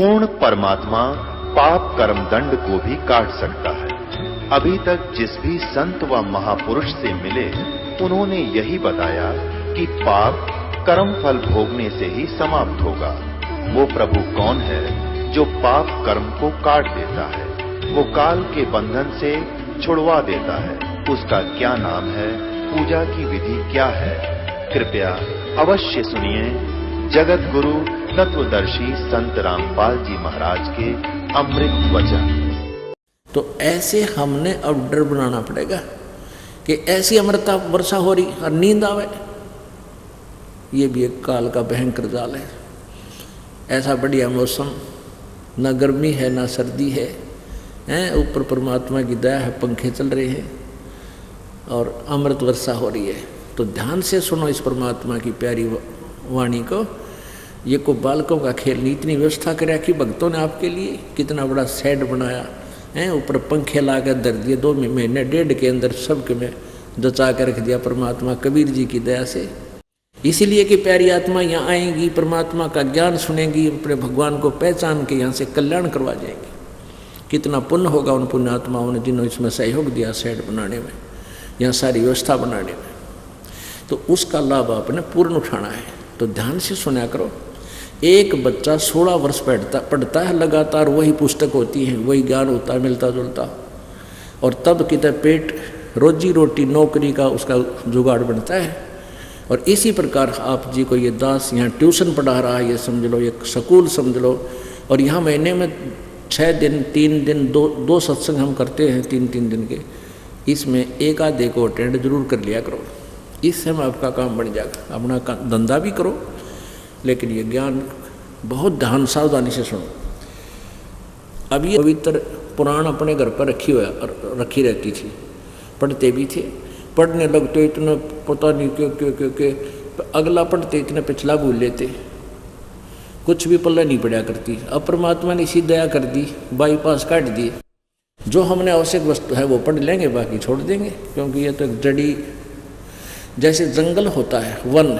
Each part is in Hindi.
पूर्ण परमात्मा पाप कर्म दंड को भी काट सकता है। अभी तक जिस भी संत व महापुरुष से मिले उन्होंने यही बताया कि पाप कर्म फल भोगने से ही समाप्त होगा। वो प्रभु कौन है जो पाप कर्म को काट देता है, वो काल के बंधन से छुड़वा देता है। उसका क्या नाम है, पूजा की विधि क्या है? कृपया अवश्य सुनिए जगत गुरु तत्वदर्शी संत रामपाल जी महाराज के अमृत वचन। तो ऐसे हमने अब डर बनाना पड़ेगा कि ऐसी अमृता वर्षा हो रही और नींद आवे। ये भी एक काल का भयंकर जाल है। ऐसा बढ़िया मौसम, ना गर्मी है ना सर्दी है, ऊपर परमात्मा की दया है, पंखे चल रहे हैं और अमृत वर्षा हो रही है। तो ध्यान से सुनो इस परमात्मा की प्यारी वाणी को। ये को बालकों का खेल नहीं, इतनी व्यवस्था कर रखी भक्तों ने आपके लिए, कितना बड़ा सेट बनाया है, ऊपर पंखे ला कर धर दिए, 2 महीने 1.5 के अंदर सबके में जचा कर रख दिया परमात्मा कबीर जी की दया से। इसीलिए कि प्यारी आत्मा यहाँ आएंगी, परमात्मा का ज्ञान सुनेंगी, अपने भगवान को पहचान के यहाँ से कल्याण करवा जाएंगी। कितना पुण्य होगा उन पुण्य आत्माओं ने जिन्होंने इसमें सहयोग दिया सेट बनाने में, यहाँ सारी व्यवस्था बनाने में। तो उसका लाभ आपने पूर्ण उठाना है। तो ध्यान से सुना करो। एक बच्चा 16 वर्ष पढ़ता है लगातार, वही पुस्तक होती है, वही ज्ञान होता है मिलता जुलता, और तब कितने पेट रोजी रोटी नौकरी का उसका जुगाड़ बनता है। और इसी प्रकार आप जी को ये दास यहाँ ट्यूशन पढ़ा रहा है, ये समझ लो एक स्कूल समझ लो। और यहाँ महीने में 6 दिन 3 दिन 2 सत्संग हम करते हैं 3-3 दिन के, इसमें एक आधे को अटेंड जरूर कर लिया करो। इससे में आपका काम बन जाएगा। अपना धंधा भी करो, लेकिन ये ज्ञान बहुत ध्यान सावधानी से सुनो। अब ये पवित्र पुराण अपने घर पर रखी रहती थी, पढ़ते भी थे, पढ़ने लगते इतना पता नहीं क्यों अगला पढ़ते इतने पिछला भूल लेते, कुछ भी पल्ला नहीं पड़ा करती। अब परमात्मा ने इसी दया कर दी, बाईपास काट दी। जो हमने आवश्यक वस्तु है वो पढ़ लेंगे, बाकी छोड़ देंगे, क्योंकि ये तो एक जड़ी, जैसे जंगल होता है वन,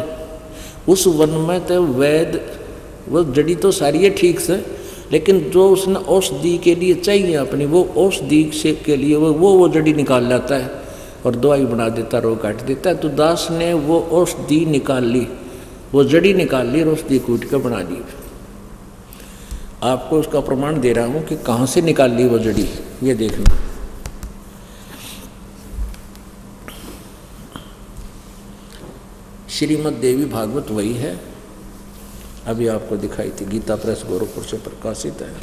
उस वन में तो वैद वो जड़ी तो सारी है ठीक से, लेकिन जो उसने औषधि के लिए चाहिए अपनी, वो औषधि से के लिए वो जड़ी निकाल लाता है और दवाई बना देता, रोग काट देता है। तो दास ने वो औषधि निकाल ली, वो जड़ी निकाल ली और औषधि कूट कर बना दी। आपको उसका प्रमाण दे रहा हूँ कि कहाँ से निकाल ली वो जड़ी, ये देखना। श्रीमद् देवी भागवत वही है, अभी आपको दिखाई थी, गीता प्रेस गोरखपुर से प्रकाशित है।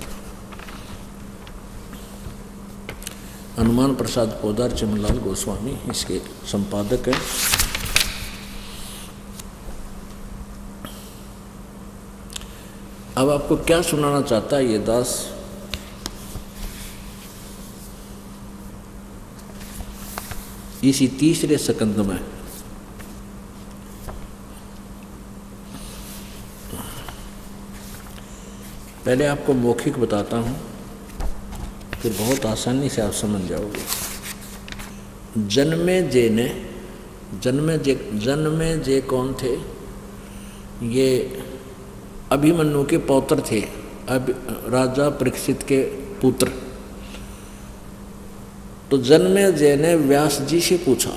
हनुमान प्रसाद पोदार चमनलाल गोस्वामी इसके संपादक हैं। अब आपको क्या सुनाना चाहता है ये दास? इसी तीसरे स्कंद में पहले आपको मौखिक बताता हूँ, फिर बहुत आसानी से आप समझ जाओगे। जन्मे जे कौन थे? ये अभिमन्यु के पौत्र थे, राजा परीक्षित के पुत्र। तो जन्मेजय ने व्यास जी से पूछा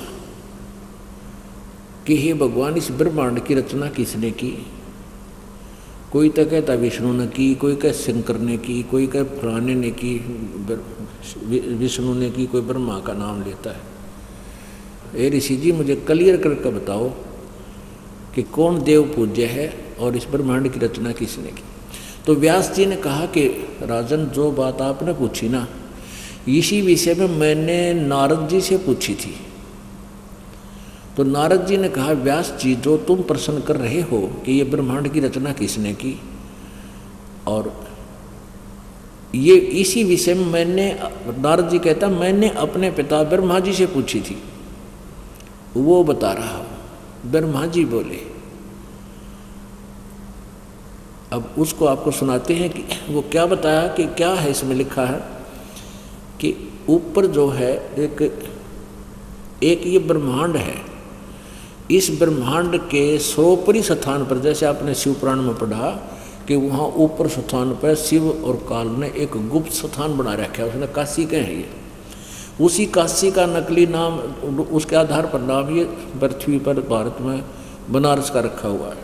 कि हे भगवान, इस ब्रह्मांड की रचना किसने की? कोई तो कहता विष्णु ने की, कोई कहे शंकर ने की, कोई कहे फलाने ने की, विष्णु ने की, कोई ब्रह्मा का नाम लेता है। ए ऋषि जी, मुझे क्लियर करके बताओ कि कौन देव पूज्य है और इस ब्रह्मांड की रचना किसने की? तो व्यास जी ने कहा कि राजन, जो बात आपने पूछी ना, इसी विषय में मैंने नारद जी से पूछी थी। तो नारद जी ने कहा, व्यास जी, जो तुम प्रश्न कर रहे हो कि ये ब्रह्मांड की रचना किसने की, और ये इसी विषय में मैंने, नारद जी कहता, मैंने अपने पिता ब्रह्मा जी से पूछी थी, वो बता रहा हूं। ब्रह्मा जी बोले। अब उसको आपको सुनाते हैं कि वो क्या बताया, कि क्या है इसमें लिखा है कि ऊपर जो है एक ये ब्रह्मांड है, इस ब्रह्मांड के 100 स्थान पर, जैसे आपने शिव पुराण में पढ़ा कि वहाँ ऊपर स्थान पर शिव और काल ने एक गुप्त स्थान बना रखा है, उसने काशी के हैं ये। उसी काशी का नकली नाम, उसके आधार पर नाम ये पृथ्वी पर भारत में बनारस का रखा हुआ है।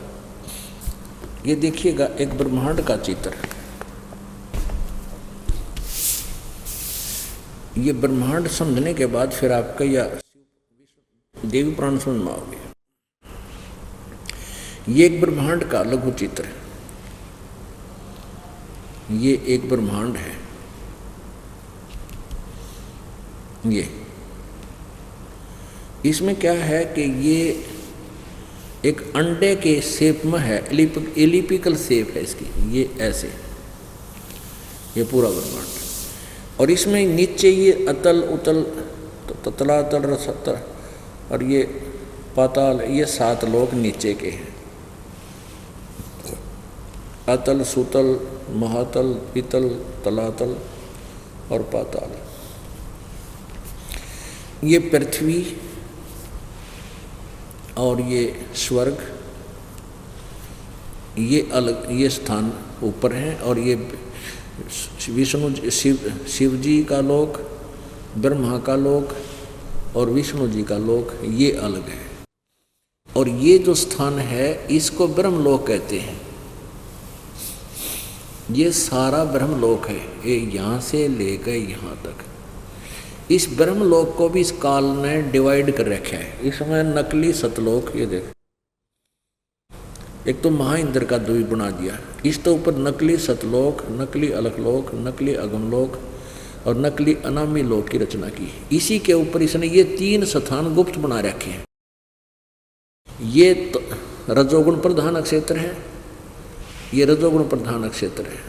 ये देखिएगा एक ब्रह्मांड का चित्र, ये ब्रह्मांड समझने के बाद फिर आपका यह देवी पुराण समझ में आओगे। ये एक ब्रह्मांड का लघु चित्र है, ये एक ब्रह्मांड है। ये इसमें क्या है कि ये एक अंडे के शेप में है, एलिपिकल शेप है इसकी, ये ऐसे, ये पूरा ब्रह्मांड। और इसमें नीचे ये अतल उतल तलातल रसतल और ये पाताल, ये 7 लोक नीचे के हैं। अतल सुतल महातल पितल तलातल और पाताल। ये पृथ्वी और ये स्वर्ग, ये अलग, ये स्थान ऊपर हैं। और ये विष्णु शिव जी का लोक, ब्रह्मा का लोक और विष्णु जी का लोक, ये अलग है। और ये जो स्थान है इसको ब्रह्मलोक कहते हैं। ये सारा ब्रह्मलोक है, ये यहाँ से लेकर यहाँ तक। इस ब्रह्मलोक को भी इस काल ने डिवाइड कर रखा है। इसमें नकली सतलोक, ये देख, एक तो महाइंद्र का द्वीप बना दिया, इसके ऊपर नकली सतलोक, नकली अलकलोक, नकली अगमलोक और नकली अनामी लोक की रचना की। इसी के ऊपर इसने ये 3 स्थान गुप्त बना रखे हैं। ये तो रजोगुण प्रधान क्षेत्र है, ये रजोगुण प्रधान क्षेत्र है।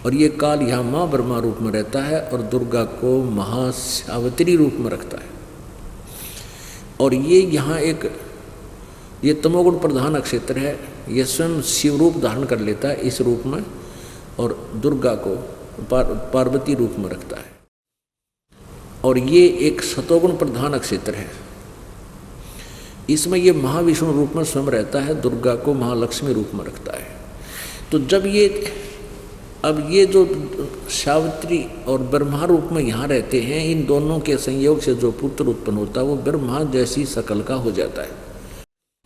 और ये काल यहाँ माँ ब्रह्मा रूप में रहता है और दुर्गा को महासावित्री रूप में रखता है। और ये यहाँ एक, ये तमोगुण प्रधान क्षेत्र है, ये स्वयं शिव रूप धारण कर लेता है इस रूप में और दुर्गा को पार्वती रूप में रखता है। और ये एक सतोगुण प्रधान क्षेत्र है, इसमें ये महाविष्णु रूप में स्वयं रहता है, दुर्गा को महालक्ष्मी रूप में रखता है। तो जब ये, अब ये जो सावित्री और ब्रह्मा रूप में यहाँ रहते हैं, इन दोनों के संयोग से जो पुत्र उत्पन्न होता है वो ब्रह्मा जैसी शकल का हो जाता है।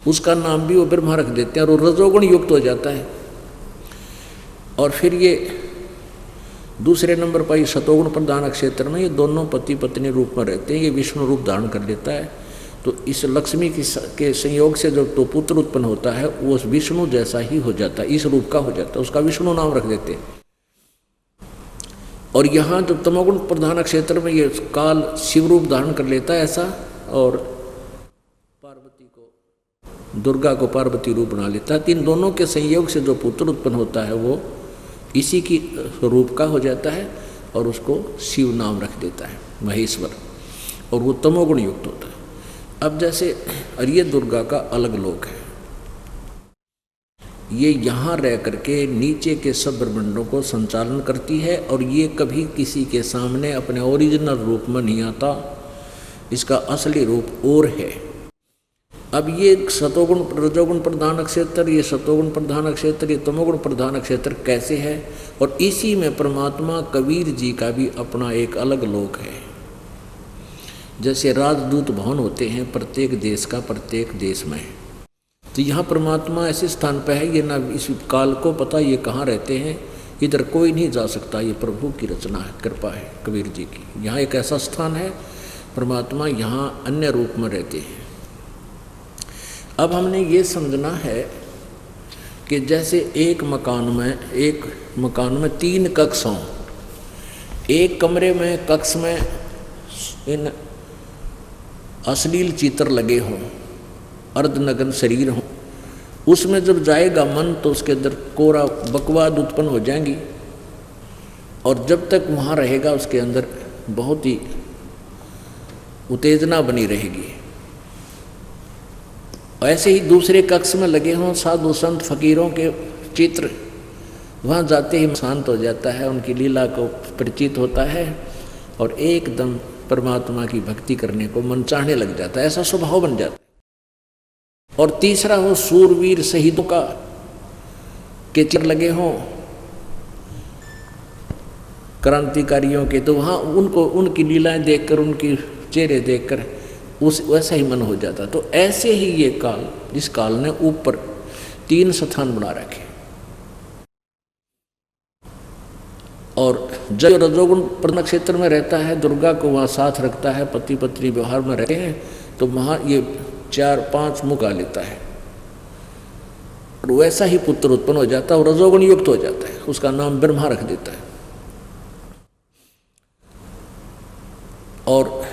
उसका नाम भी वो ब्रह्मा रख देते हैं और वो रजोगुण युक्त हो जाता है। और फिर ये दूसरे नंबर पर ये सतोगुण प्रधान क्षेत्र में ये दोनों पति पत्नी रूप में रहते हैं, ये विष्णु रूप धारण कर लेता है। तो इस लक्ष्मी के संयोग से जो तो पुत्र उत्पन्न होता है वो विष्णु जैसा ही हो जाता है, इस रूप का हो जाता है, उसका विष्णु नाम रख देते हैं। और यहाँ जो तमोगुण प्रधान क्षेत्र में ये काल शिव रूप धारण कर लेता है ऐसा, और पार्वती को, दुर्गा को पार्वती रूप बना लेता है। इन दोनों के संयोग से जो पुत्र उत्पन्न होता है वो इसी की रूप का हो जाता है और उसको शिव नाम रख देता है, महेश्वर, और वो तमोगुण युक्त होता है। अब जैसे, और ये दुर्गा का अलग लोक है, ये यहाँ रह करके नीचे के सब ब्रह्मांडों को संचालन करती है और ये कभी किसी के सामने अपने ओरिजिनल रूप में नहीं आता, इसका असली रूप और है। अब ये सतोगुण रजोगुण प्रधान क्षेत्र, ये सतोगुण प्रधान क्षेत्र, ये तमोगुण प्रधान क्षेत्र कैसे है? और इसी में परमात्मा कबीर जी का भी अपना एक अलग लोक है। जैसे राजदूत भवन होते हैं प्रत्येक देश का, प्रत्येक देश में, तो यहाँ परमात्मा ऐसे स्थान पर है, ये ना इस काल को पता ये कहाँ रहते हैं, इधर कोई नहीं जा सकता, ये प्रभु की रचना है, कृपा है कबीर जी की। यहाँ एक ऐसा स्थान है, परमात्मा यहाँ अन्य रूप में रहते हैं। अब हमने ये समझना है कि जैसे एक मकान में 3 कक्ष हों, एक कमरे में कक्ष में इन अश्लील चित्र लगे हों, अर्धनग्न शरीर हों, उसमें जब जाएगा मन तो उसके अंदर कोरा बकवाद उत्पन्न हो जाएंगी, और जब तक वहाँ रहेगा उसके अंदर बहुत ही उत्तेजना बनी रहेगी। ऐसे ही दूसरे कक्ष में लगे हों साधु संत फकीरों के चित्र, वहाँ जाते ही शांत हो जाता है, उनकी लीला को परिचित होता है और एकदम परमात्मा की भक्ति करने को मन चाहने लग जाता है, ऐसा स्वभाव बन जाता है। और तीसरा हो सूरवीर शहीदों का, के चित्र लगे हों क्रांतिकारियों के, तो वहाँ उनको उनकी लीलाएं देखकर, उनकी चेहरे देखकर उस वैसा ही मन हो जाता। तो ऐसे ही ये काल, जिस काल ने ऊपर 3 स्थान बना रखे, और जब रजोगुण प्रधान क्षेत्र में रहता है, दुर्गा को वहाँ साथ रखता है, पति पत्नी व्यवहार में रहते हैं, तो वहाँ ये 4-5 मुख आ लेता है और वैसा ही पुत्र उत्पन्न हो जाता है और रजोगुण युक्त हो जाता है, उसका नाम ब्रह्मा रख देता है। और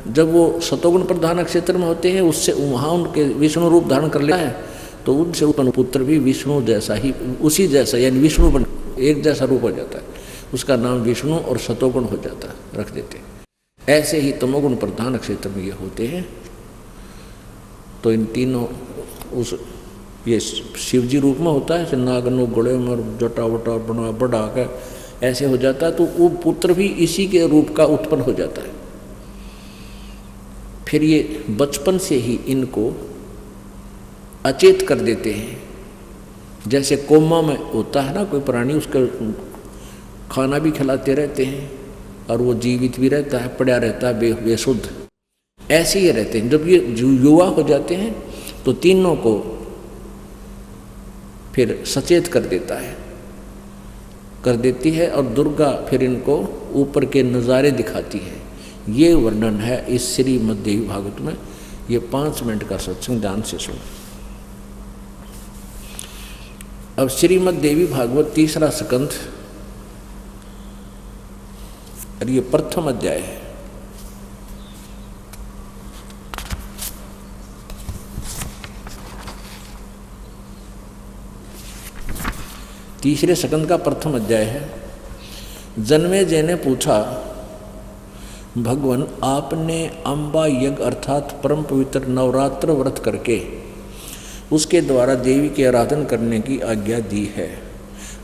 जब वो सतोगुण प्रधान क्षेत्र में होते हैं, उससे वहाँ उनके विष्णु रूप धारण कर लेता है, तो उनसे उत्पन्न पुत्र भी विष्णु जैसा ही, उसी जैसा, यानी विष्णु बन एक जैसा रूप हो जाता है, उसका नाम विष्णु और सतोगुण हो जाता है, रख देते हैं। ऐसे ही तमोगुण प्रधान क्षेत्र में ये होते हैं। तो इन तीनों उस ये शिवजी रूप में होता है, नागनु गुड़े में जटा वटा बना बढ़ा के ऐसे हो जाता है, तो वो पुत्र भी इसी के रूप का उत्पन्न हो जाता है। फिर ये बचपन से ही इनको अचेत कर देते हैं। जैसे कोमा में होता है ना कोई प्राणी, उसका खाना भी खिलाते रहते हैं और वो जीवित भी रहता है, पड़ा रहता है बेसुध, ऐसे ही रहते हैं। जब ये युवा हो जाते हैं तो तीनों को फिर सचेत कर देती है और दुर्गा फिर इनको ऊपर के नज़ारे दिखाती है। ये वर्णन है इस श्रीमद् देवी भागवत में। ये 5 मिनट का सत्संग ध्यान से सुनो। अब श्रीमद् देवी भागवत 3रा स्कंध और ये प्रथम अध्याय है। तीसरे स्कंद का प्रथम अध्याय है। जन्मेजय ने पूछा, भगवान आपने अम्बा यज्ञ अर्थात परम पवित्र नवरात्र व्रत करके उसके द्वारा देवी की आराधना करने की आज्ञा दी है,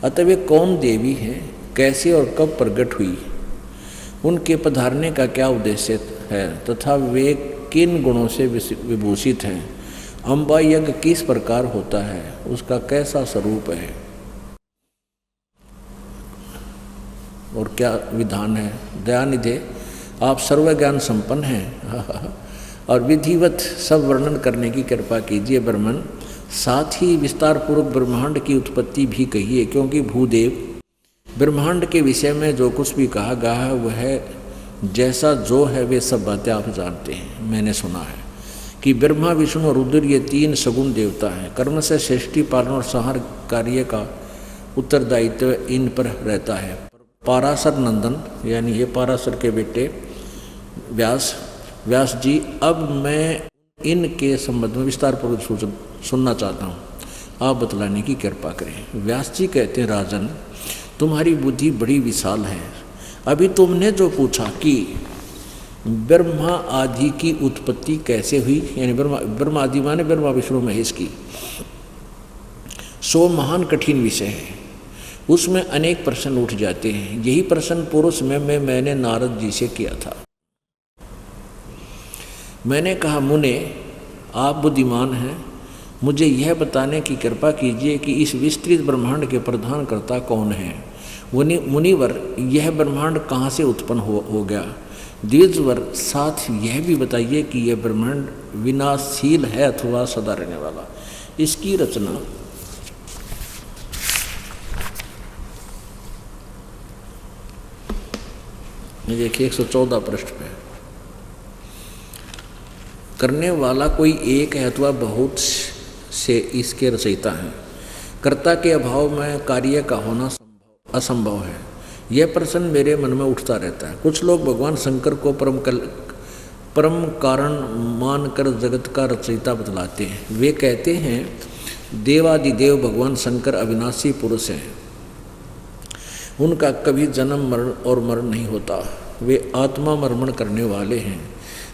अतः वे कौन देवी हैं, कैसे और कब प्रकट हुई, उनके पधारने का क्या उद्देश्य है तथा वे किन गुणों से विभूषित हैं, अम्बा यज्ञ किस प्रकार होता है, उसका कैसा स्वरूप है और क्या विधान है। दयानिधे आप सर्वज्ञान संपन्न हैं और विधिवत सब वर्णन करने की कृपा कीजिए ब्रह्मन। साथ ही विस्तार पूर्वक ब्रह्मांड की उत्पत्ति भी कहिए, क्योंकि भूदेव ब्रह्मांड के विषय में जो कुछ भी कहा गया है वह जैसा जो है वे सब बातें आप जानते हैं। मैंने सुना है कि ब्रह्मा विष्णु और रुद्र ये 3 सगुण देवता हैं। कर्म से सृष्टि पालन और संहार कार्य का उत्तरदायित्व इन पर रहता है। पाराशर नंदन यानी ये पाराशर के बेटे व्यास जी, अब मैं इनके संबंध में विस्तार पूर्वक सुनना चाहता हूँ, आप बतलाने की कृपा करें। व्यास जी कहते हैं, राजन तुम्हारी बुद्धि बड़ी विशाल है। अभी तुमने जो पूछा कि ब्रह्मा आदि की उत्पत्ति कैसे हुई, यानी ब्रह्मा आदि माने ब्रह्मा विष्णु महेश की, सो महान कठिन विषय है। उसमें अनेक प्रश्न उठ जाते हैं। यही प्रश्न पुरुष में मैंने नारद जी से किया था। मैंने कहा, मुने आप बुद्धिमान हैं, मुझे यह बताने की कृपा कीजिए कि इस विस्तृत ब्रह्मांड के प्रधान कर्ता कौन है। मुनिवर, यह ब्रह्मांड कहाँ से उत्पन्न हो गया। द्विजवर, साथ यह भी बताइए कि यह ब्रह्मांड विनाशशील है अथवा सदा रहने वाला। इसकी रचना देखिए 114 पृष्ठ पे। करने वाला कोई एक है अथवा बहुत से इसके रचयिता हैं। कर्ता के अभाव में कार्य का होना असंभव है। यह प्रश्न मेरे मन में उठता रहता है। कुछ लोग भगवान शंकर को परम कारण मानकर जगत का रचयिता बतलाते हैं। वे कहते हैं, देवादिदेव भगवान शंकर अविनाशी पुरुष हैं, उनका कभी जन्म मरण और मरण नहीं होता। वे आत्मा मर्मण करने वाले हैं।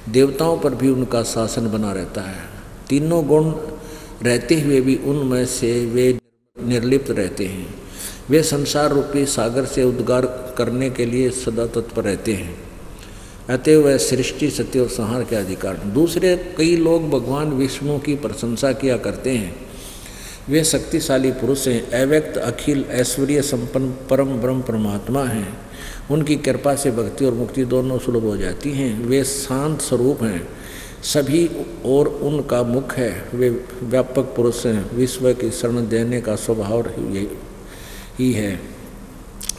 देवताओं पर भी उनका शासन बना रहता है। तीनों गुण रहते हुए भी उनमें से वे निर्लिप्त रहते हैं। वे संसार रूपी सागर से उद्गार करने के लिए सदा तत्पर रहते हैं। अतएव वह सृष्टि सत्य और संहार के अधिकार। दूसरे कई लोग भगवान विष्णु की प्रशंसा किया करते हैं। वे शक्तिशाली पुरुष हैं, अव्यक्त अखिल ऐश्वर्य संपन्न परम ब्रह्म परमात्मा हैं। उनकी कृपा से भक्ति और मुक्ति दोनों सुलभ हो जाती हैं। वे शांत स्वरूप हैं, सभी और उनका मुख है। वे व्यापक पुरुष हैं, विश्व की शरण देने का स्वभाव ही है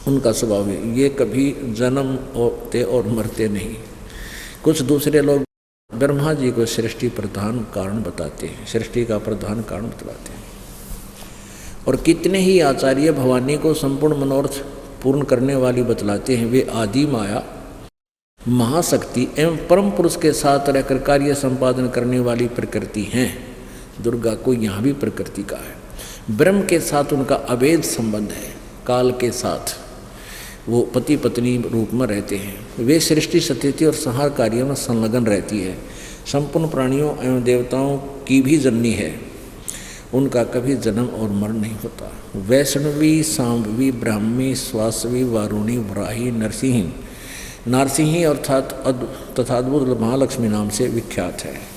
उनका स्वभाव है। ये कभी जन्म होते और मरते नहीं। कुछ दूसरे लोग ब्रह्मा जी को सृष्टि प्रधान कारण बताते हैं, सृष्टि का प्रधान कारण बतलाते हैं। और कितने ही आचार्य भवानी को संपूर्ण मनोरथ पूर्ण करने वाली बतलाते हैं। वे आदि माया, महाशक्ति एवं परम पुरुष के साथ रहकर कार्य संपादन करने वाली प्रकृति हैं। दुर्गा को यहाँ भी प्रकृति का है। ब्रह्म के साथ उनका अभेद संबंध है, काल के साथ वो पति पत्नी रूप में रहते हैं। वे सृष्टि स्थिति और संहार कार्यों में संलग्न रहती है। संपूर्ण प्राणियों एवं देवताओं की भी जननी है, उनका कभी जन्म और मरण नहीं होता। वैष्णवी, सांबवी, ब्राह्मी, स्वासवी, वारुणी, वराही, नरसिंही, नारसिंही अर्थात तथा अद्भुत महालक्ष्मी नाम से विख्यात है।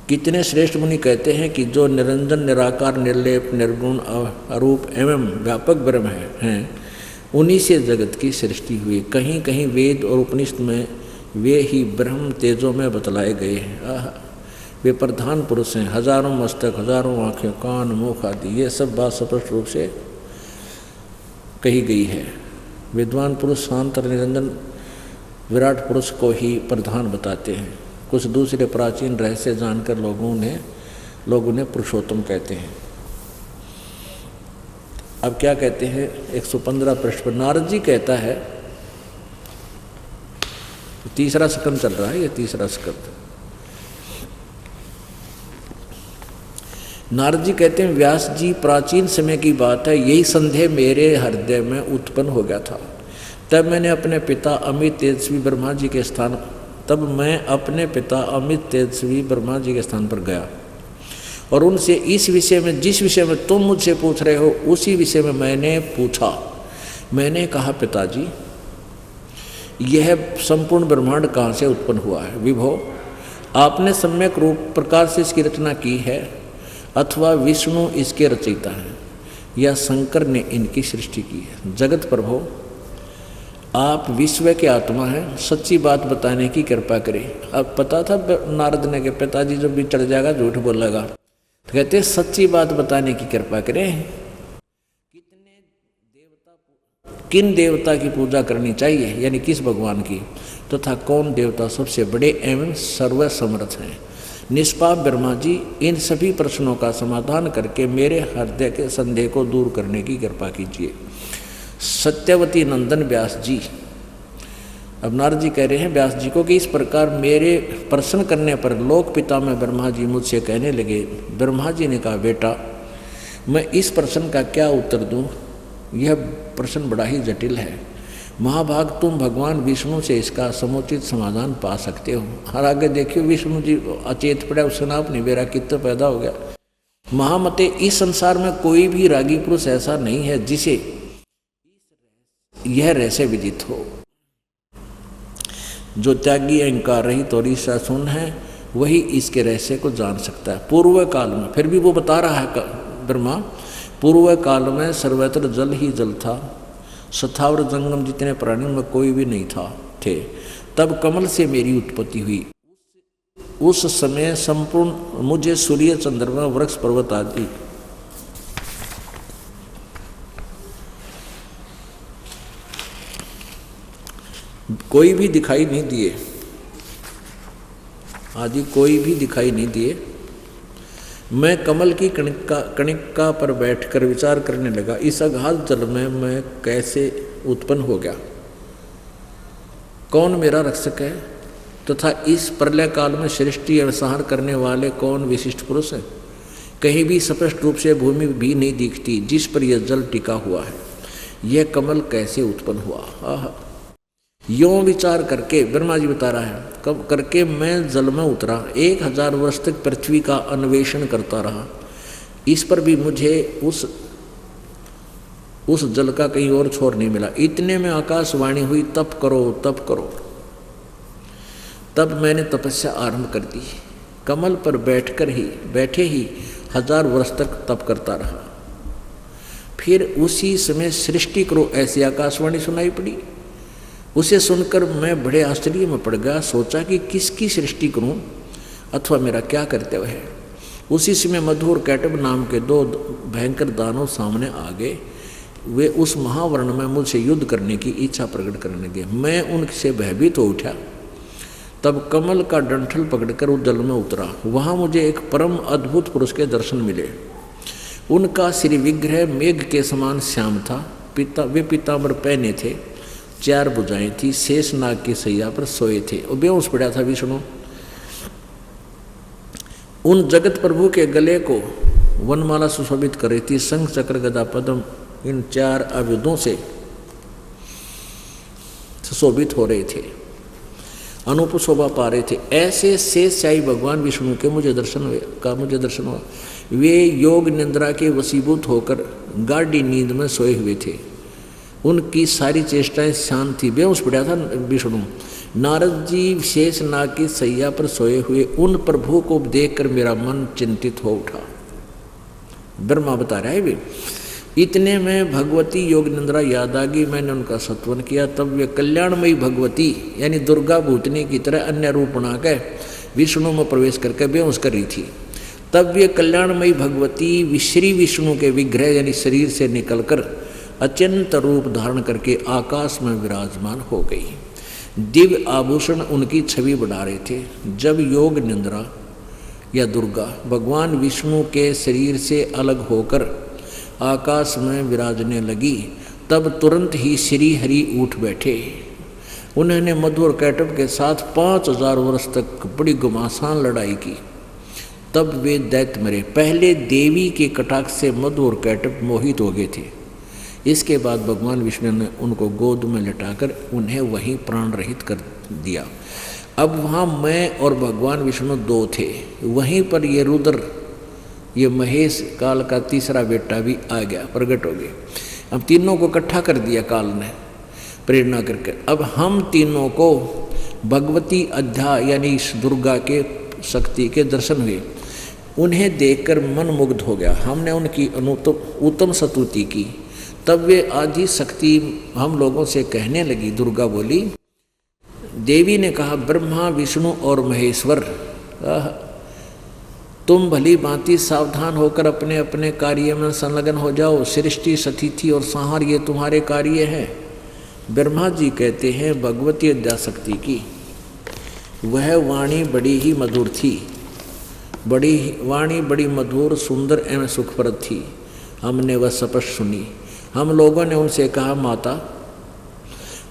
कितने श्रेष्ठ मुनि कहते हैं कि जो निरंजन, निराकार, निर्लेप, निर्गुण, अरूप एवं व्यापक ब्रह्म हैं, उन्हीं से जगत की सृष्टि हुई। कहीं कहीं वेद और उपनिषद में वे ही ब्रह्म तेजों में बतलाए गए हैं। वे प्रधान पुरुष हैं। हजारों मस्तक, हजारों आँखें, कान, मुख आदि, ये सब बात स्पष्ट रूप से कही गई है। विद्वान पुरुष शांत और निरंजन विराट पुरुष को ही प्रधान बताते हैं। कुछ दूसरे प्राचीन रहस्य जानकर लोग उन्हें पुरुषोत्तम कहते हैं। अब क्या कहते हैं 115 पृष्ठ पर नारद जी कहता है, तीसरा स्कंद चल रहा है, ये तीसरा स्कंद। नारद जी कहते हैं, व्यास जी प्राचीन समय की बात है, यही संदेह मेरे हृदय में उत्पन्न हो गया था। तब मैं अपने पिता अमित तेजस्वी ब्रह्मा जी के स्थान पर गया और उनसे इस विषय में, जिस विषय में तुम मुझसे पूछ रहे हो, उसी विषय में मैंने पूछा। मैंने कहा, पिताजी, यह संपूर्ण ब्रह्मांड कहाँ से उत्पन्न हुआ है? विभो, आपने सम्यक रूप प्रकार से इसकी रचना की है अथवा विष्णु इसके रचयिता हैं या शंकर ने इनकी सृष्टि की है? जगत प्रभु, आप विश्व के आत्मा हैं, सच्ची बात बताने की कृपा करें। अब पता था नारद ने कि पिताजी जब भी चढ़ जाएगा झूठ बोलेगा, तो कहते सच्ची बात बताने की कृपा करें। किन देवता की पूजा करनी चाहिए, यानी किस भगवान की, तथा कौन देवता सबसे बड़े एवं सर्वसमर्थ हैं? निष्पाप ब्रह्मा जी, इन सभी प्रश्नों का समाधान करके मेरे हृदय के संदेह को दूर करने की कृपा कीजिए। सत्यवती नंदन व्यास जी, अब नारद जी कह रहे हैं व्यास जी को कि इस प्रकार मेरे प्रश्न करने पर लोक पिता में ब्रह्मा जी मुझसे कहने लगे। ब्रह्मा जी ने कहा, बेटा, मैं इस प्रश्न का क्या उत्तर दूं? यह प्रश्न बड़ा ही जटिल है। महाभाग, तुम भगवान विष्णु से इसका समुचित समाधान पा सकते हो। हर आगे देखियो, विष्णु जी अचेत पड़ा, उसका नाम नहीं, मेरा कितना पैदा हो गया। महामते, इस संसार में कोई भी रागी पुरुष ऐसा नहीं है जिसे यह रहस्य विदित हो। जो त्यागी, अहंकार रहित और ईर्ष्या शून्य है, वही इसके रहस्य को जान सकता है। पूर्व काल में, फिर भी वो बता रहा है ब्रह्मा, पूर्व काल में सर्वत्र जल ही जल था, स्थावर जंगम जितने प्राणियों में कोई भी नहीं थे। तब कमल से मेरी उत्पत्ति हुई। उस समय संपूर्ण मुझे सूर्य, चंद्रमा, वृक्ष, पर्वत आदि कोई भी दिखाई नहीं दिए, आदि कोई भी दिखाई नहीं दिए। मैं कमल की कणिका पर बैठकर विचार करने लगा, इस अगाध जल में मैं कैसे उत्पन्न हो गया, कौन मेरा रक्षक है, तथा इस प्रलय काल में सृष्टि एवं संहार करने वाले कौन विशिष्ट पुरुष है। कहीं भी स्पष्ट रूप से भूमि भी नहीं दिखती जिस पर यह जल टिका हुआ है। यह कमल कैसे उत्पन्न हुआ? यों विचार करके ब्रह्मा जी बता रहा है, कब करके मैं जल में उतरा, 1000 वर्ष तक पृथ्वी का अन्वेषण करता रहा। इस पर भी मुझे उस जल का कहीं और छोर नहीं मिला। इतने में आकाशवाणी हुई, तप करो तप करो। तब मैंने तपस्या आरंभ कर दी। कमल पर बैठे ही 1000 वर्ष तक तप करता रहा। फिर उसी समय सृष्टि करो ऐसी आकाशवाणी सुनाई पड़ी। उसे सुनकर मैं बड़े आश्चर्य में पड़ गया, सोचा कि किसकी सृष्टि करूं अथवा मेरा क्या कर्तव्य है। उसी समय मधु और कैटब नाम के 2 भयंकर दानव सामने आ गए। वे उस महावर्ण में मुझसे युद्ध करने की इच्छा प्रकट करने लगे। मैं उनसे भयभीत हो उठा। तब कमल का डंठल पकड़कर उस जल में उतरा। वहाँ मुझे एक परम अद्भुत पुरुष के दर्शन मिले। उनका श्री विग्रह मेघ के समान श्याम था। वे पीताम्बर पहने थे, 4 भुजाएं थी, शेष नाग की सैया पर सोए थे और बेहोश पड़ा था विष्णु। उन जगत प्रभु के गले को वनमाला सुशोभित कर रही थी। शंख चक्र गदा पद्म इन 4 आयुधों से सुशोभित हो रहे थे, अनूप शोभा पा रहे थे। ऐसे शेषशाही भगवान विष्णु के मुझे दर्शन हुआ। वे योग निद्रा के वशीभूत होकर गाढ़ी नींद में सोए हुए थे। उनकी सारी चेष्टाएं शांत थी। बेहोश पड़ा था विष्णु। नारद जी शेष नाग की सैया पर सोए हुए उन प्रभु को देखकर मेरा मन चिंतित हो उठा। ब्रह्मा बता रहा है वे। इतने में भगवती योग निद्रा याद आ गई। मैंने उनका सत्वन किया। तब वे कल्याणमयी भगवती यानी दुर्गा भूतनी की तरह अन्य रूप बनाकर विष्णु में प्रवेश करके बेहोश कर रही थी। तब वे कल्याणमयी भगवती श्री विष्णु के विग्रह यानी शरीर से निकलकर अत्यंत रूप धारण करके आकाश में विराजमान हो गई। दिव्य आभूषण उनकी छवि बढ़ा रहे थे। जब योग निद्रा या दुर्गा भगवान विष्णु के शरीर से अलग होकर आकाश में विराजने लगी, तब तुरंत ही श्री हरि उठ बैठे। उन्होंने मधु और कैटब के साथ 5000 वर्ष तक बड़ी घमासान लड़ाई की। तब वे दैत्य मरे। पहले देवी के कटाक्ष से मधु और कैटब मोहित हो गए थे। इसके बाद भगवान विष्णु ने उनको गोद में लिटाकर उन्हें वहीं प्राण रहित कर दिया। अब वहाँ मैं और भगवान विष्णु 2 थे। वहीं पर ये रुद्र, ये महेश काल का तीसरा बेटा भी आ गया, प्रकट हो गया। अब तीनों को इकट्ठा कर दिया काल ने प्रेरणा करके। अब हम तीनों को भगवती अध्याय यानी इस दुर्गा के शक्ति के दर्शन हुए। उन्हें देखकर मन मुग्ध हो गया। हमने उनकी उत्तम स्तुति की। तब वे आदि शक्ति हम लोगों से कहने लगी। दुर्गा बोली, देवी ने कहा, ब्रह्मा विष्णु और महेश्वर, तुम भली भांति सावधान होकर अपने अपने कार्य में संलग्न हो जाओ। सृष्टि सतिथि और संहार ये तुम्हारे कार्य हैं। ब्रह्मा जी कहते हैं भगवती अद्याशक्ति की वह वाणी बड़ी ही मधुर थी। वाणी बड़ी मधुर सुंदर एवं सुखप्रद थी। हमने वह स्पष्ट सुनी। हम लोगों ने उनसे कहा, माता,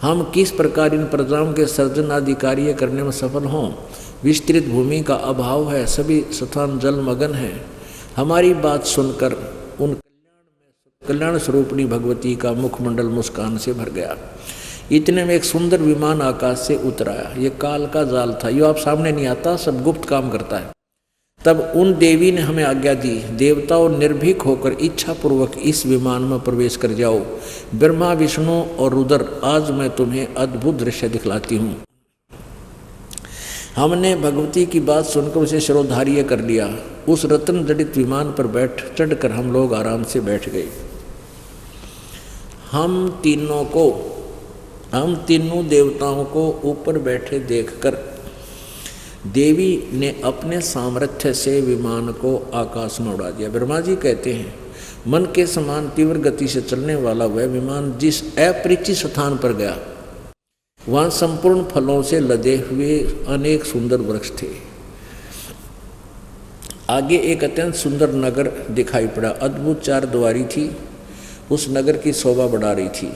हम किस प्रकार इन प्रजाओं के सर्जन आदि कार्य करने में सफल हों। विस्तृत भूमि का अभाव है, सभी स्थान जलमग्न है। हमारी बात सुनकर उन कल्याण स्वरूपणी भगवती का मुखमंडल मुस्कान से भर गया। इतने में एक सुंदर विमान आकाश से उतर आया। ये काल का जाल था, ये आप सामने नहीं आता, सब गुप्त काम करता है। तब उन देवी ने हमें आज्ञा दी, देवताओं निर्भीक होकर इच्छापूर्वक इस विमान में प्रवेश कर जाओ। ब्रह्मा विष्णु और रुद्र, आज मैं तुम्हें अद्भुत दृश्य दिखलाती हूँ। हमने भगवती की बात सुनकर उसे शिरोधार्य कर लिया। उस रत्न जड़ित विमान पर चढ़कर हम लोग आराम से बैठ गए। हम तीनों देवताओं को ऊपर बैठे देखकर देवी ने अपने सामर्थ्य से विमान को आकाश में उड़ा दिया। ब्रह्मा जी कहते हैं, मन के समान तीव्र गति से चलने वाला वह विमान जिस अपरिचित स्थान पर गया, वहाँ संपूर्ण फलों से लदे हुए अनेक सुंदर वृक्ष थे। आगे एक अत्यंत सुंदर नगर दिखाई पड़ा। अद्भुत 4 द्वारी थी। उस नगर की शोभा बढ़ा रही थी।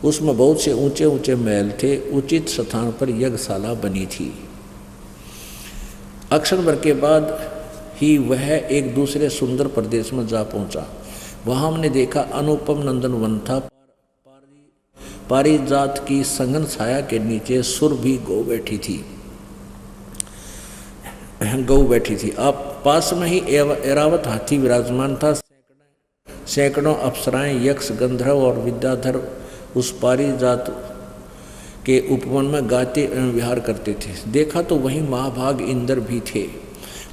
उसमें बहुत से ऊंचे ऊंचे महल थे। उचित स्थान पर यज्ञशाला बनी थी। अक्षर भर के बाद ही वह एक दूसरे सुंदर प्रदेश में जा पहुंचा। वहां हमने देखा अनुपम नंदन वन था। पारिजात की संघन छाया के नीचे सुरभि गौ बैठी थी। आप पास में ही ऐरावत हाथी विराजमान था। सैकड़ों अप्सराएं, यक्ष, गंधर्व और विद्याधर उस पारिजात के उपवन में गाते एवं विहार करते थे। देखा तो वहीं महाभाग इंद्र भी थे।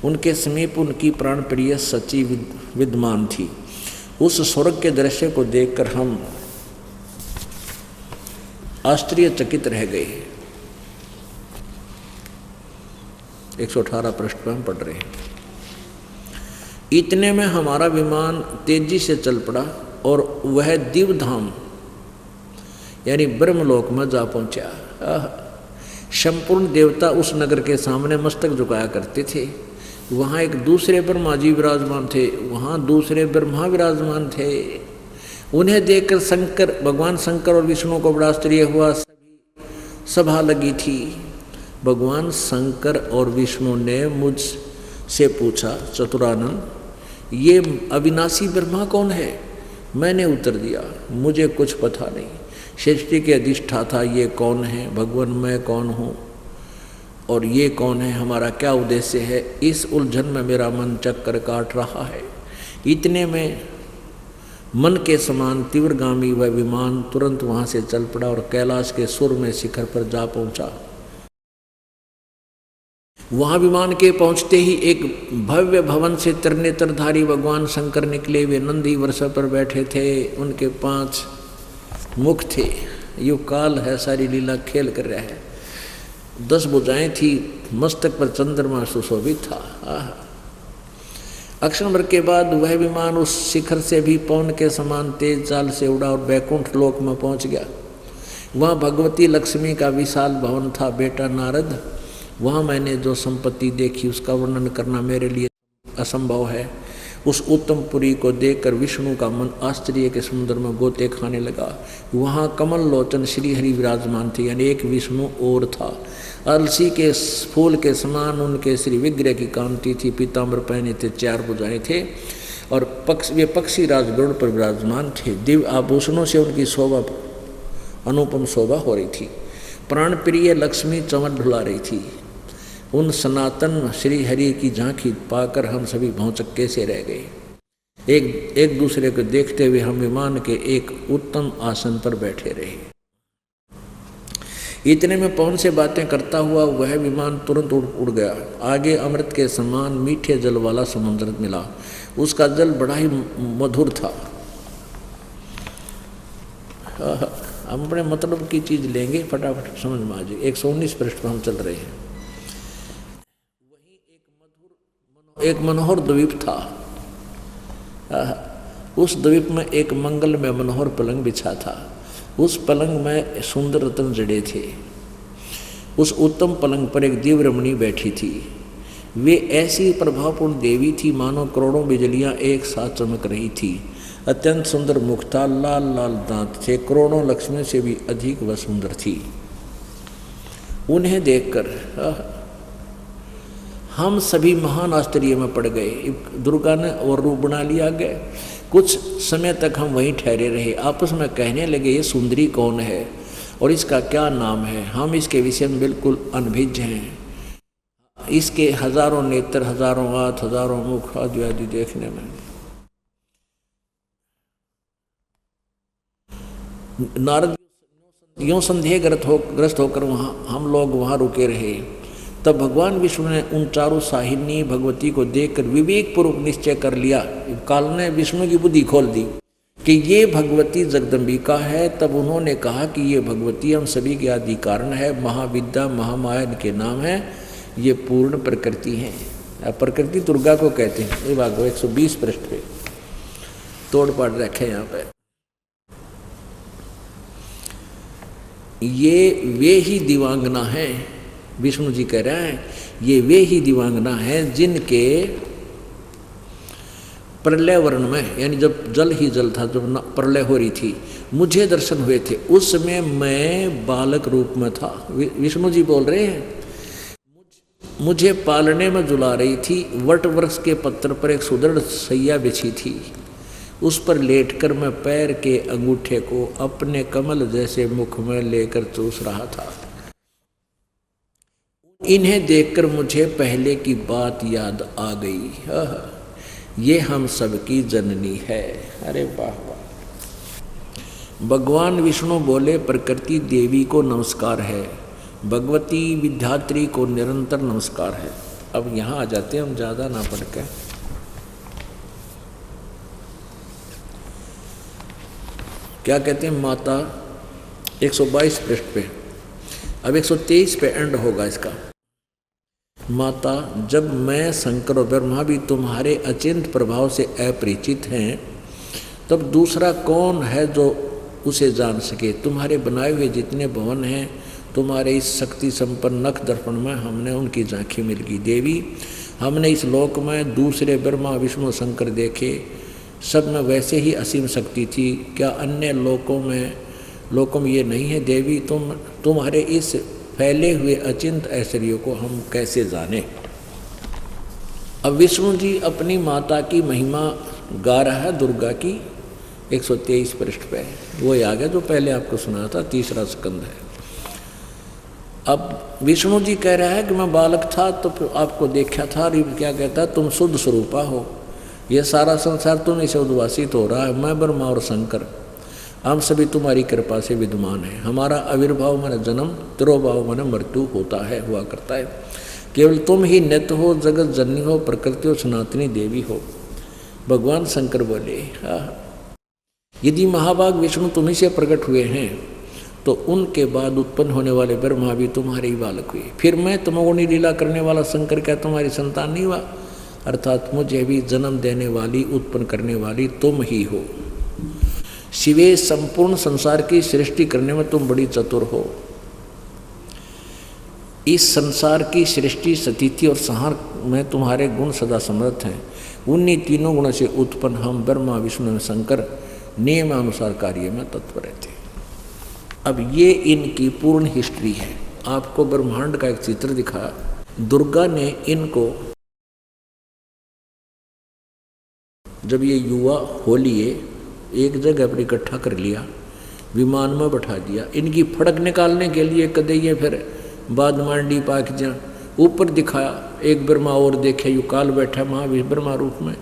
उनके समीप उनकी प्राण प्रिय सची विद्यमान थी। उस स्वर्ग के दृश्य को देखकर हम आश्चर्यचकित रह गए। 118 पृष्ठ पर हम पढ़ रहे हैं। इतने में हमारा विमान तेजी से चल पड़ा और वह दिव्यधाम यानी ब्रह्मलोक में जा पहुंचा। संपूर्ण देवता उस नगर के सामने मस्तक झुकाया करते थे। वहाँ एक दूसरे ब्रह्मा जी विराजमान थे, वहाँ दूसरे ब्रह्मा विराजमान थे। उन्हें देखकर शंकर, भगवान शंकर और विष्णु को बड़ा आश्चर्य हुआ। सभी सभा लगी थी। भगवान शंकर और विष्णु ने मुझसे पूछा, चतुरानन ये अविनाशी ब्रह्मा कौन है? मैंने उत्तर दिया, मुझे कुछ पता नहीं। सृष्टि के अधिष्ठाता ये कौन है? भगवान मैं कौन हूँ और ये कौन है? हमारा क्या उद्देश्य है? इस उलझन में मेरा मन चक्कर काट रहा है। इतने में मन के समान तीव्रगामी वह विमान तुरंत वहाँ से चल पड़ा और कैलाश के सुर में शिखर पर जा पहुँचा। वहाँ विमान के पहुँचते ही एक भव्य भवन से त्रिनेत्रधारी भगवान शंकर निकले। वे नंदी वृषभ पर बैठे थे। उनके 5 मुख थे। यो काल है, सारी लीला खेल कर रहा है। 10 भुजाएं थी। मस्तक पर चंद्रमा सुशोभित था। अक्षर के बाद वह विमान उस शिखर से भी पवन के समान तेज चाल से उड़ा और बैकुंठ लोक में पहुंच गया। वहाँ भगवती लक्ष्मी का विशाल भवन था। बेटा नारद, वहाँ मैंने जो संपत्ति देखी उसका वर्णन करना मेरे लिए असंभव है। उस उत्तम पुरी को देखकर विष्णु का मन आश्चर्य के समुद्र में गोते खाने लगा। वहाँ कमल लोचन श्री हरि विराजमान थे, यानी एक विष्णु और था। अलसी के फूल के समान उनके श्री विग्रह की कांति थी। पीताम्बर पहने थे, 4 भुजाएं थे और वे पक्षी राजगरुड़ पर विराजमान थे। दिव्य आभूषणों से उनकी शोभा, अनुपम शोभा हो रही थी। प्राण प्रिय लक्ष्मी चमक ढुला रही थी। उन सनातन श्री हरि की झांकी पाकर हम सभी भौचक्के से रह गए। एक दूसरे को देखते हुए हम विमान के एक उत्तम आसन पर बैठे रहे। इतने में पवन से बातें करता हुआ वह विमान तुरंत उड़ गया। आगे अमृत के समान मीठे जल वाला समुद्र मिला। उसका जल बड़ा ही मधुर था। हम अपने मतलब की चीज लेंगे, फटाफट समझ में आ जाए। 119 पृष्ठ पर हम चल रहे हैं। एक मनोहर द्वीप था। उस द्वीप में एक मंगल में मनोहर पलंग बिछा था। उस पलंग में सुंदर रत्न जड़े थे। उस उत्तम पलंग पर एक दिव्य रमणी बैठी थी। वे ऐसी प्रभावपूर्ण देवी थी मानो करोड़ों बिजलियां एक साथ चमक रही थी। अत्यंत सुंदर मुख था, लाल लाल दांत थे। करोड़ों लक्ष्मी से भी अधिक वह सुंदर थी। उन्हें देखकर हम सभी महान आश्चर्य में पड़ गए। दुर्गा ने और रूप बना लिया गया। कुछ समय तक हम वहीं ठहरे रहे। आपस में कहने लगे, ये सुंदरी कौन है और इसका क्या नाम है? हम इसके विषय में बिल्कुल अनभिज्ञ हैं। इसके हजारों नेत्र, हजारों हाथ, हजारों मुख आदि आदि देखने में। नारद यूं संदेहग्रस्त होकर हम लोग वहाँ रुके रहे। तब भगवान विष्णु ने उन चारों साहिनी भगवती को देखकर विवेक पूर्वक निश्चय कर लिया। काल ने विष्णु की बुद्धि खोल दी कि ये भगवती जगदम्बिका है। तब उन्होंने कहा कि ये भगवती हम सभी के आदि कारण है, महाविद्या महामाया इनके नाम है। ये पूर्ण प्रकृति है। प्रकृति दुर्गा को कहते हैं। ये भागवत 120 पृष्ठ पे तोड़ पाड़ रखे यहाँ पे। ये वे ही दिवांगना है। विष्णु जी कह रहे हैं ये वे ही दिवांगना है जिनके प्रलय वर्ण में, यानी जब जल ही जल था, जब प्रलय हो रही थी, मुझे दर्शन हुए थे। उस समय मैं बालक रूप में था। विष्णु जी बोल रहे हैं मुझे पालने में झुला रही थी। वट वृक्ष के पत्थर पर एक सुदृढ़ सैया बिछी थी। उस पर लेटकर मैं पैर के अंगूठे को अपने कमल जैसे मुख में लेकर चूस रहा था। इन्हें देखकर मुझे पहले की बात याद आ गई। ये हम सबकी जननी है। अरे वाह वाह। भगवान विष्णु बोले, प्रकृति देवी को नमस्कार है, भगवती विद्यात्री को निरंतर नमस्कार है। अब यहाँ आ जाते हैं हम, ज़्यादा ना पढ़ के। क्या कहते हैं माता, 122 पृष्ठ पे, अब 123 पे एंड होगा इसका। माता, जब मैं शंकर और ब्रह्मा भी तुम्हारे अचिंत प्रभाव से अपरिचित हैं, तब दूसरा कौन है जो उसे जान सके। तुम्हारे बनाए हुए जितने भवन हैं, तुम्हारे इस शक्ति संपन्न नख दर्पण में हमने उनकी झांकी मिल गई। देवी, हमने इस लोक में दूसरे ब्रह्मा विष्णु शंकर देखे, सब में वैसे ही असीम शक्ति थी। क्या अन्य लोकों में ये नहीं है। देवी, तुम्हारे इस फैले हुए अचिंत ऐश्वर्यों को हम कैसे जाने। अब विष्णु जी अपनी माता की महिमा गा रहा है, दुर्गा की, 123 पृष्ठ पे। वो आ गया जो पहले आपको सुना था, तीसरा स्कंद है। अब विष्णु जी कह रहा है कि मैं बालक था तो आपको देखा था, और क्या कहता है, तुम शुद्ध स्वरूपा हो, यह सारा संसार तुम्हें से उद्वासित हो रहा है। मैं ब्रह्मा और शंकर हम सभी तुम्हारी कृपा से विद्यमान हैं। हमारा आविर्भाव माने जन्म, तिरोभाव माने मृत्यु होता है, हुआ करता है। केवल तुम ही नित्य हो, जगत जननी हो, प्रकृति और सनातनी देवी हो। भगवान शंकर बोले, यदि महाभाग विष्णु तुम्ही से प्रकट हुए हैं तो उनके बाद उत्पन्न होने वाले ब्रह्मा भी तुम्हारे ही बालक हुए। फिर मैं तमोगुणी लीला करने वाला शंकर क्या तुम्हारी संतान नहीं हुआ। अर्थात मुझे भी जन्म देने वाली, उत्पन्न करने वाली तुम ही हो। शिवे, संपूर्ण संसार की सृष्टि करने में तुम बड़ी चतुर हो। इस संसार की सृष्टि, स्थिति और संहार में तुम्हारे गुण सदा समर्थ हैं। उन्हीं तीनों गुणों से उत्पन्न हम ब्रह्मा विष्णु शंकर नियमानुसार कार्य में तत्पर रहते हैं। अब ये इनकी पूर्ण हिस्ट्री है। आपको ब्रह्मांड का एक चित्र दिखा। दुर्गा ने इनको, जब ये युवा हो लिए, एक जगह पर इकट्ठा कर लिया, विमान में बैठा दिया। इनकी फड़क निकालने के लिए कदे ये फिर बाद मांडी पाक जा ऊपर दिखाया। एक ब्रह्मा और देखे, यू काल बैठा महावीर ब्रह्मा रूप में।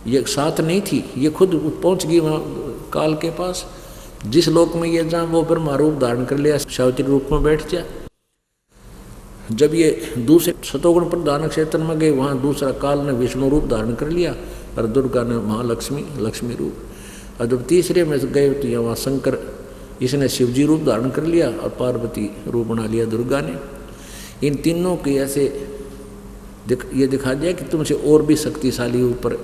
ये साथ नहीं थी, ये खुद पहुंच गई वहाँ काल के पास। जिस लोक में ये जहाँ वो ब्रह्मा रूप धारण कर लिया, सावित्री रूप में बैठ जा। जब ये दूसरे शतोगुण प्रधान क्षेत्र में गए, वहाँ दूसरा काल ने विष्णु रूप धारण कर लिया और दुर्गा ने महालक्ष्मी, लक्ष्मी रूप। और जब तीसरे में गए तो यहाँ शंकर, इसने शिवजी रूप धारण कर लिया और पार्वती रूप बना लिया दुर्गा ने। इन तीनों की ऐसे ये दिखा दिया कि तुमसे और भी शक्तिशाली ऊपर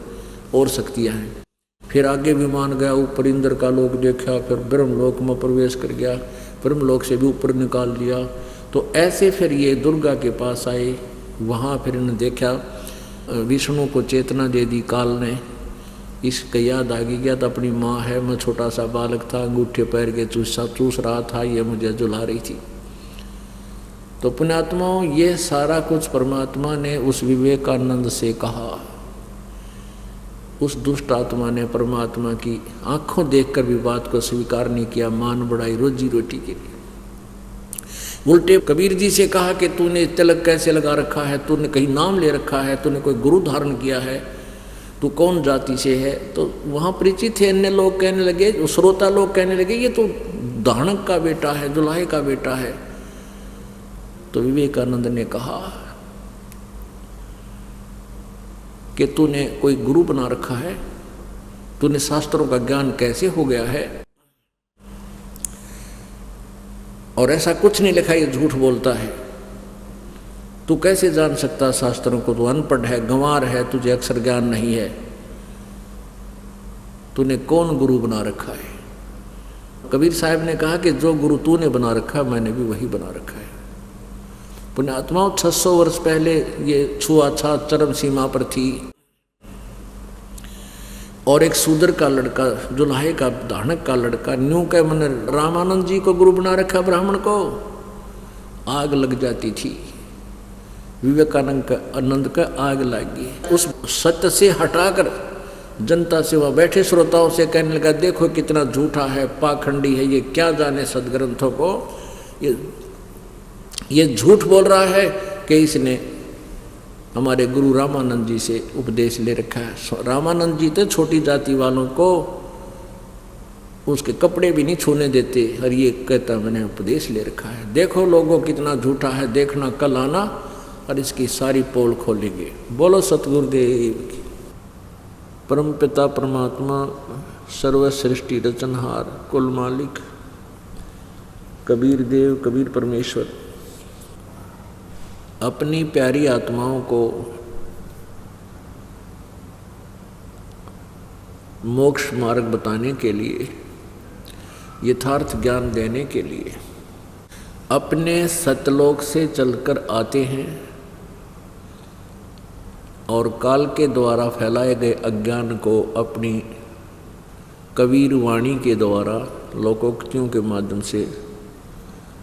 और शक्तियाँ हैं। फिर आगे विमान गया, ऊपर इंद्र का लोक देखा, फिर ब्रह्मलोक में प्रवेश कर गया, ब्रह्मलोक से भी ऊपर निकाल दिया। तो ऐसे फिर ये दुर्गा के पास आए। वहाँ फिर इन्होंने देखा, विष्णु को चेतना दे दी काल ने। इसका याद आ गया तो अपनी माँ है, मैं छोटा सा बालक था, अंगूठे पैर के चूस रहा था, ये मुझे जुला रही थी। तो पुण्यात्माओं, ये सारा कुछ परमात्मा ने उस विवेकानंद से कहा। उस दुष्ट आत्मा ने परमात्मा की आंखों देखकर भी बात को स्वीकार नहीं किया, मान बढ़ाई रोजी रोटी के लिए। उल्टे कबीर जी से कहा कि तूने तिलक कैसे लगा रखा है, तूने कहीं नाम ले रखा है, तूने कोई गुरु धारण किया है, तू कौन जाति से है। तो वहाँ परिचित थे अन्य लोग, कहने लगे, श्रोता लोग कहने लगे, ये तो दानक का बेटा है, दुल्हे का बेटा है। तो विवेकानंद ने कहा कि तूने कोई गुरु बना रखा है, तूने शास्त्रों का ज्ञान कैसे हो गया है, और ऐसा कुछ नहीं लिखा, ये झूठ बोलता है। तू कैसे जान सकता शास्त्रों को, तू अनपढ़ है, गंवार है, तुझे अक्षर ज्ञान नहीं है, तूने कौन गुरु बना रखा है। कबीर साहब ने कहा कि जो गुरु तूने बना रखा, मैंने भी वही बना रखा है। पुण्यात्माओं, 600 वर्ष पहले ये छुआछात चरम सीमा पर थी, और एक शूद्र का लड़का, जुल्हे का धानक का लड़का, न्यू के मन रामानंद जी को गुरु बना रखा, ब्राह्मण को आग लग जाती थी। विवेकानंद का आग लगी। उस सत्य से हटाकर जनता से वहाँ बैठे श्रोताओं से कहने लगा, देखो कितना झूठा है, पाखंडी है, ये क्या जाने सदग्रंथों को, ये झूठ बोल रहा है कि इसने हमारे गुरु रामानंद जी से उपदेश ले रखा है। रामानंद जी तो छोटी जाति वालों को उसके कपड़े भी नहीं छूने देते, और ये कहता मैंने उपदेश ले रखा है। देखो लोगों कितना झूठा है, देखना कल आना और इसकी सारी पोल खोलेंगे। बोलो सतगुरुदेव की। परम पिता परमात्मा सर्व सृष्टि रचनहार कुल मालिक कबीर देव कबीर परमेश्वर अपनी प्यारी आत्माओं को मोक्ष मार्ग बताने के लिए, यथार्थ ज्ञान देने के लिए अपने सतलोक से चलकर आते हैं और काल के द्वारा फैलाए गए अज्ञान को अपनी कबीर वाणी के द्वारा, लोकोक्तियों के माध्यम से,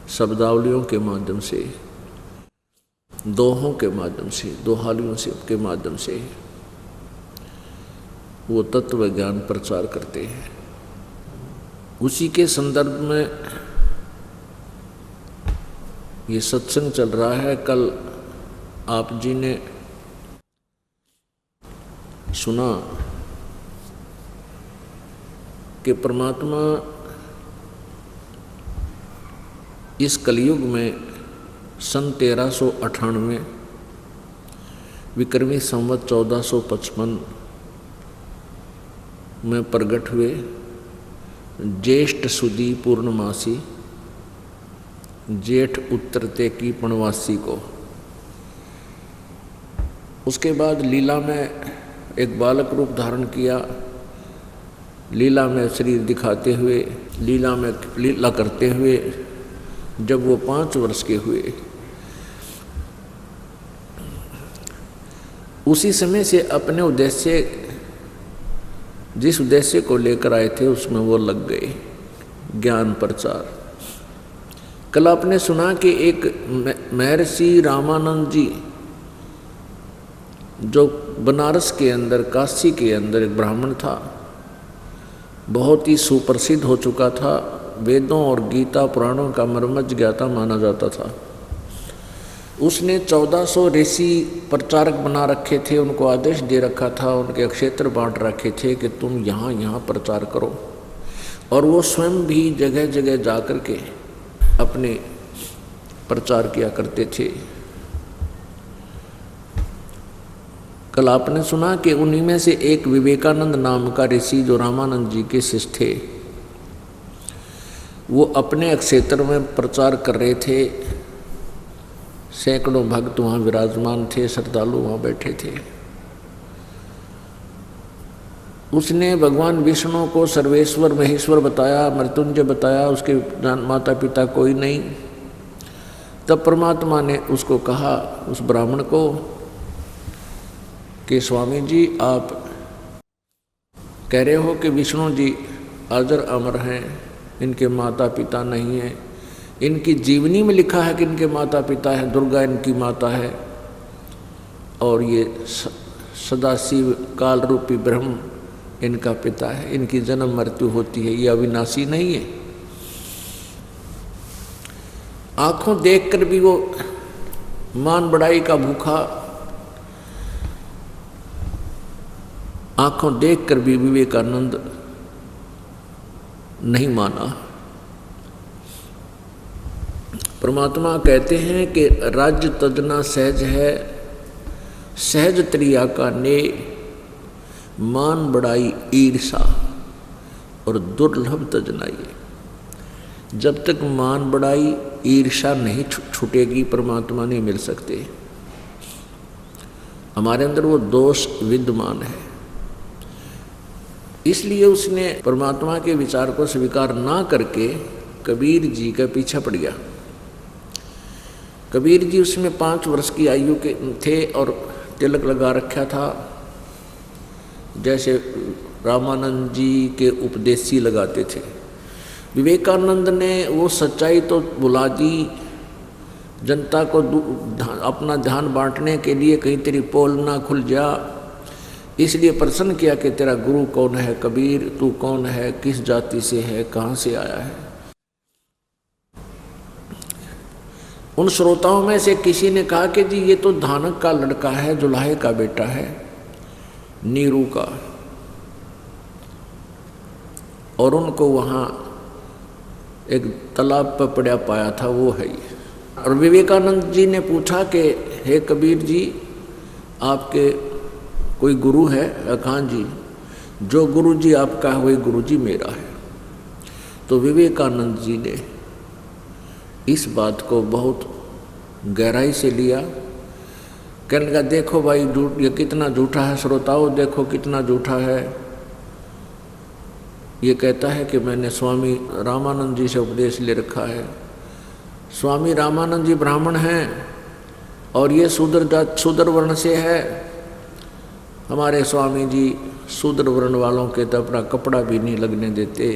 शब्दावलियों के माध्यम से, दोहों के माध्यम से, दोहालियों से के माध्यम से वो तत्व ज्ञान प्रचार करते हैं। उसी के संदर्भ में ये सत्संग चल रहा है। कल आप जी ने सुना कि परमात्मा इस कलयुग में सन 1398 विक्रमी संवत 1455 में प्रकट हुए। ज्येष्ठ सुदी पूर्णमासी जेठ उतरते की पणवासी को। उसके बाद लीला में एक बालक रूप धारण किया, लीला में शरीर दिखाते हुए, लीला में लीला करते हुए जब वो 5 वर्ष के हुए, उसी समय से अपने उद्देश्य, जिस उद्देश्य को लेकर आए थे उसमें वो लग गए, ज्ञान प्रचार। कल आपने सुना कि एक महर्षि रामानंद जी जो बनारस के अंदर, काशी के अंदर एक ब्राह्मण था, बहुत ही सुप्रसिद्ध हो चुका था, वेदों और गीता पुराणों का मर्मज्ञ ज्ञाता माना जाता था। उसने 1400 ऋषि प्रचारक बना रखे थे, उनको आदेश दे रखा था, उनके क्षेत्र बांट रखे थे कि तुम यहाँ यहाँ प्रचार करो, और वो स्वयं भी जगह जगह जा कर के अपने प्रचार किया करते थे। कल आपने सुना कि उन्हीं में से एक विवेकानंद नाम का ऋषि जो रामानंद जी के शिष्य थे, वो अपने क्षेत्र में प्रचार कर रहे थे। सैकड़ों भक्त वहाँ विराजमान थे, श्रद्धालु वहाँ बैठे थे। उसने भगवान विष्णु को सर्वेश्वर महेश्वर बताया, मृत्युंजय बताया, उसके माता पिता कोई नहीं। तब परमात्मा ने उसको कहा, उस ब्राह्मण को, कि स्वामी जी आप कह रहे हो कि विष्णु जी अजर अमर हैं, इनके माता पिता नहीं हैं, इनकी जीवनी में लिखा है कि इनके माता पिता हैं, दुर्गा इनकी माता है, और ये सदाशिव काल रूपी ब्रह्म इनका पिता है, इनकी जन्म मृत्यु होती है, ये अविनाशी नहीं है। आंखों देखकर भी वो मान बढ़ाई का भूखा, आंखों देखकर भी विवेकानंद नहीं माना। परमात्मा कहते हैं कि राज्य तजना सहज है, सहज त्रिया का ने, मान बढ़ाई ईर्षा और दुर्लभ तजनाई। जब तक मान बढ़ाई ईर्षा नहीं छूटेगी, परमात्मा नहीं मिल सकते। हमारे अंदर वो दोष विद्यमान है, इसलिए उसने परमात्मा के विचार को स्वीकार ना करके कबीर जी का पीछा पड़ गया। कबीर जी उसमें 5 वर्ष की आयु के थे और तिलक लगा रखा था, जैसे रामानंद जी के उपदेशी लगाते थे। विवेकानंद ने वो सच्चाई तो बुला दी, जनता को अपना ध्यान बांटने के लिए कहीं तेरी पोल ना खुल जा, इसलिए प्रश्न किया कि तेरा गुरु कौन है कबीर, तू कौन है, किस जाति से है, कहाँ से आया है। उन श्रोताओं में से किसी ने कहा कि जी ये तो धानक का लड़का है, जुलाहे का बेटा है, नीरू का, और उनको वहाँ एक तालाब पर पड़ा पाया था, वो है ये। और विवेकानंद जी ने पूछा कि हे कबीर जी, आपके कोई गुरु है? हाँ जी, जो गुरु जी आपका है वही गुरु जी मेरा है। तो विवेकानंद जी ने इस बात को बहुत गहराई से लिया। कहने लगा, देखो भाई झूठ, ये कितना झूठा है, श्रोताओं देखो कितना झूठा है। ये कहता है कि मैंने स्वामी रामानंद जी से उपदेश ले रखा है। स्वामी रामानंद जी ब्राह्मण हैं और ये शूद्र वर्ण से है। हमारे स्वामी जी शूद्र वर्ण वालों के तो अपना कपड़ा भी नहीं लगने देते,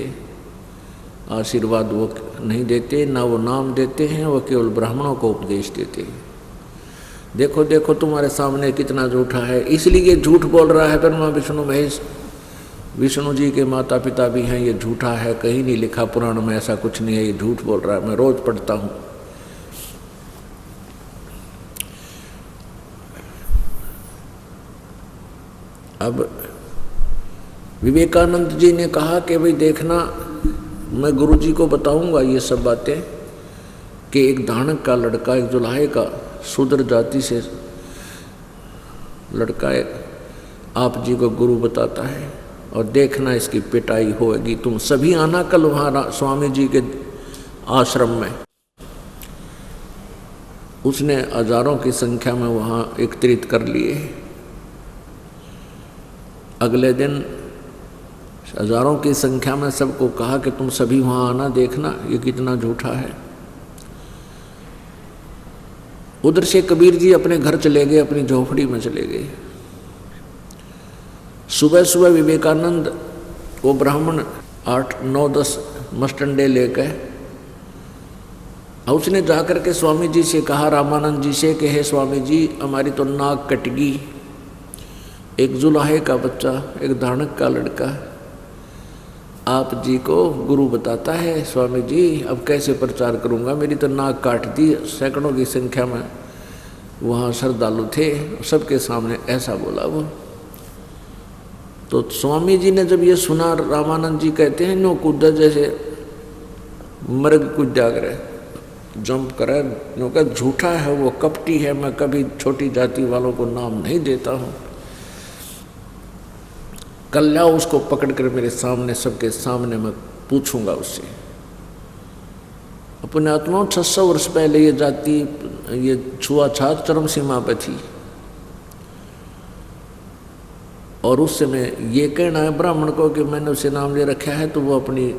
आशीर्वाद वो नहीं देते, ना वो नाम देते हैं, वो केवल ब्राह्मणों को उपदेश देते हैं। देखो देखो तुम्हारे सामने कितना झूठा है। इसलिए ये झूठ बोल रहा है ब्रह्मा विष्णु महेश, विष्णु जी के माता पिता भी हैं। ये झूठा है, कहीं नहीं लिखा पुराण में, ऐसा कुछ नहीं है, ये झूठ बोल रहा है, मैं रोज पढ़ता हूँ। अब विवेकानंद जी ने कहा कि भाई देखना, मैं गुरु जी को बताऊंगा ये सब बातें कि एक धानक का लड़का, एक जुलाहे का शूद्र जाति से लड़का आप जी को गुरु बताता है, और देखना इसकी पिटाई होगी। तुम सभी आना कल वहाँ स्वामी जी के आश्रम में। उसने हजारों की संख्या में वहाँ एकत्रित कर लिए। अगले दिन हजारों की संख्या में सबको कहा कि तुम सभी वहाँ आना, देखना ये कितना झूठा है। उधर से कबीर जी अपने घर चले गए, अपनी झोपड़ी में चले गए। सुबह सुबह विवेकानंद वो ब्राह्मण 8, 9, 10 मस्टंडे लेकर उसने जाकर के स्वामी जी से कहा, रामानंद जी से कि हे स्वामी जी, हमारी तो नाक कट गई। एक जुलाहे का बच्चा, एक धानक का लड़का आप जी को गुरु बताता है। स्वामी जी अब कैसे प्रचार करूंगा, मेरी तो नाक काट दी। सैकड़ों की संख्या में वहाँ श्रद्धालु थे, सबके सामने ऐसा बोला वो। तो स्वामी जी ने जब ये सुना, रामानंद जी कहते हैं नो कूदा जैसे मर्ग कूद जाकर जंप करे, नो का झूठा है वो, कपटी है, मैं कभी छोटी जाति वालों को नाम नहीं देता हूँ। कल लाओ उसको पकड़ कर मेरे सामने, सबके सामने मैं पूछूंगा उससे। अपने आत्माओं 600 वर्ष पहले ये जाति, ये छुआछूत चरम सीमा पर थी, और उस समय ये कहना है ब्राह्मण को कि मैंने उसे नाम ले रखा है, तो वो अपनी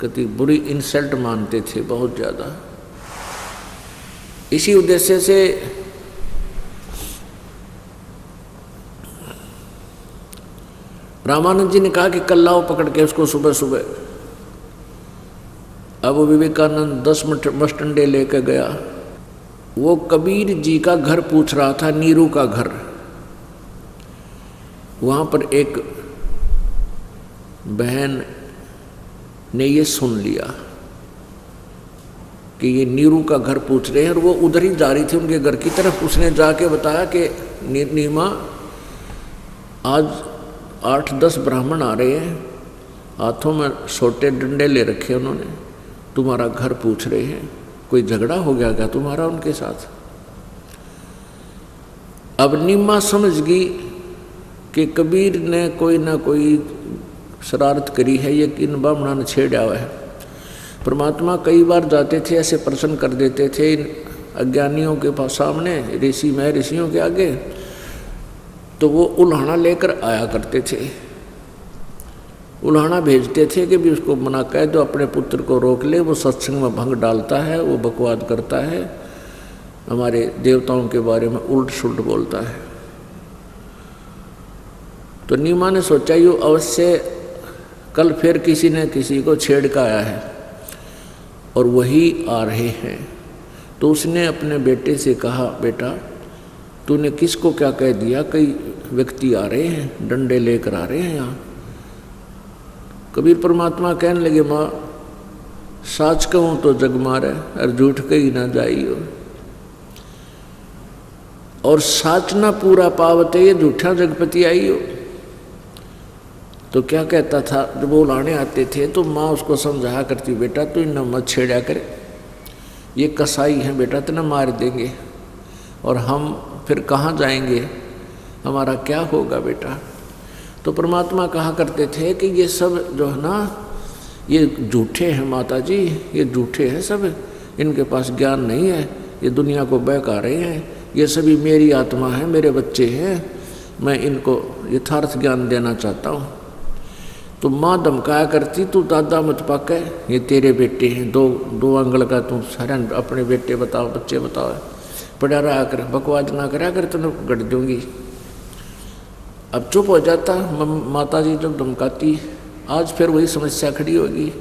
कति बुरी इंसल्ट मानते थे बहुत ज़्यादा। इसी उद्देश्य से रामानंद जी ने कहा कि कल लाओ पकड़ के उसको सुबह सुबह। अब विवेकानंद 10 मस्टंडे लेकर गया। वो कबीर जी का घर पूछ रहा था, नीरू का घर। वहाँ पर एक बहन ने ये सुन लिया कि ये नीरू का घर पूछ रहे हैं, और वो उधर ही जा रही थी उनके घर की तरफ। उसने जाके बताया कि नीमा, आज 8-10 ब्राह्मण आ रहे हैं, हाथों में छोटे डंडे ले रखे उन्होंने, तुम्हारा घर पूछ रहे हैं, कोई झगड़ा हो गया क्या तुम्हारा उनके साथ? अब नीमा समझ गई कि कबीर ने कोई ना कोई शरारत करी है, ये किन ब्राह्मणों ने छेड़ा हुआ है। परमात्मा कई बार जाते थे, ऐसे प्रश्न कर देते थे इन अज्ञानियों के पास सामने, ऋषियों के आगे, तो वो उल्हाना लेकर आया करते थे। उल्हाना भेजते थे कि भी उसको मना कह दो, अपने पुत्र को रोक ले, वो सत्संग में भंग डालता है, वो बकवाद करता है, हमारे देवताओं के बारे में उल्ट सुल्ट बोलता है। तो नीमा ने सोचा ये अवश्य कल फिर किसी ने किसी को छेड़ का आया है और वही आ रहे हैं। तो उसने अपने बेटे से कहा, बेटा तूने किसको क्या कह दिया, कई व्यक्ति आ रहे हैं, डंडे लेकर आ रहे हैं यहाँ। कबीर परमात्मा कहने लगे, माँ साच कहूँ तो जग मारे और झूठ कही ना जाइयो, और साच ना पूरा पावते ये झूठा जगपति आइयो। तो क्या कहता था, जब वो लाने आते थे तो माँ उसको समझाया करती, बेटा तू इन्हें मत छेड़ा करे, ये कसाई हैं बेटा, तेना मार देंगे, और हम फिर कहाँ जाएंगे, हमारा क्या होगा बेटा। तो परमात्मा कहा करते थे कि ये सब जो है ना, ये झूठे हैं माता जी, ये झूठे हैं सब, इनके पास ज्ञान नहीं है, ये दुनिया को बहका रहे हैं, ये सभी मेरी आत्मा है, मेरे बच्चे हैं, मैं इनको यथार्थ ज्ञान देना चाहता हूँ। तो माँ धमकाया करती, तू दादा मत पाके, ये तेरे बेटे हैं, दो अंगल का तू सारा अपने बेटे बताओ, बच्चे बताओ, पढ़ा रहा कर, बकवास ना करा कर, तुम गढ़ दूंगी। अब चुप हो जाता माता जी जब धमकाती। आज फिर वही समस्या खड़ी होगी।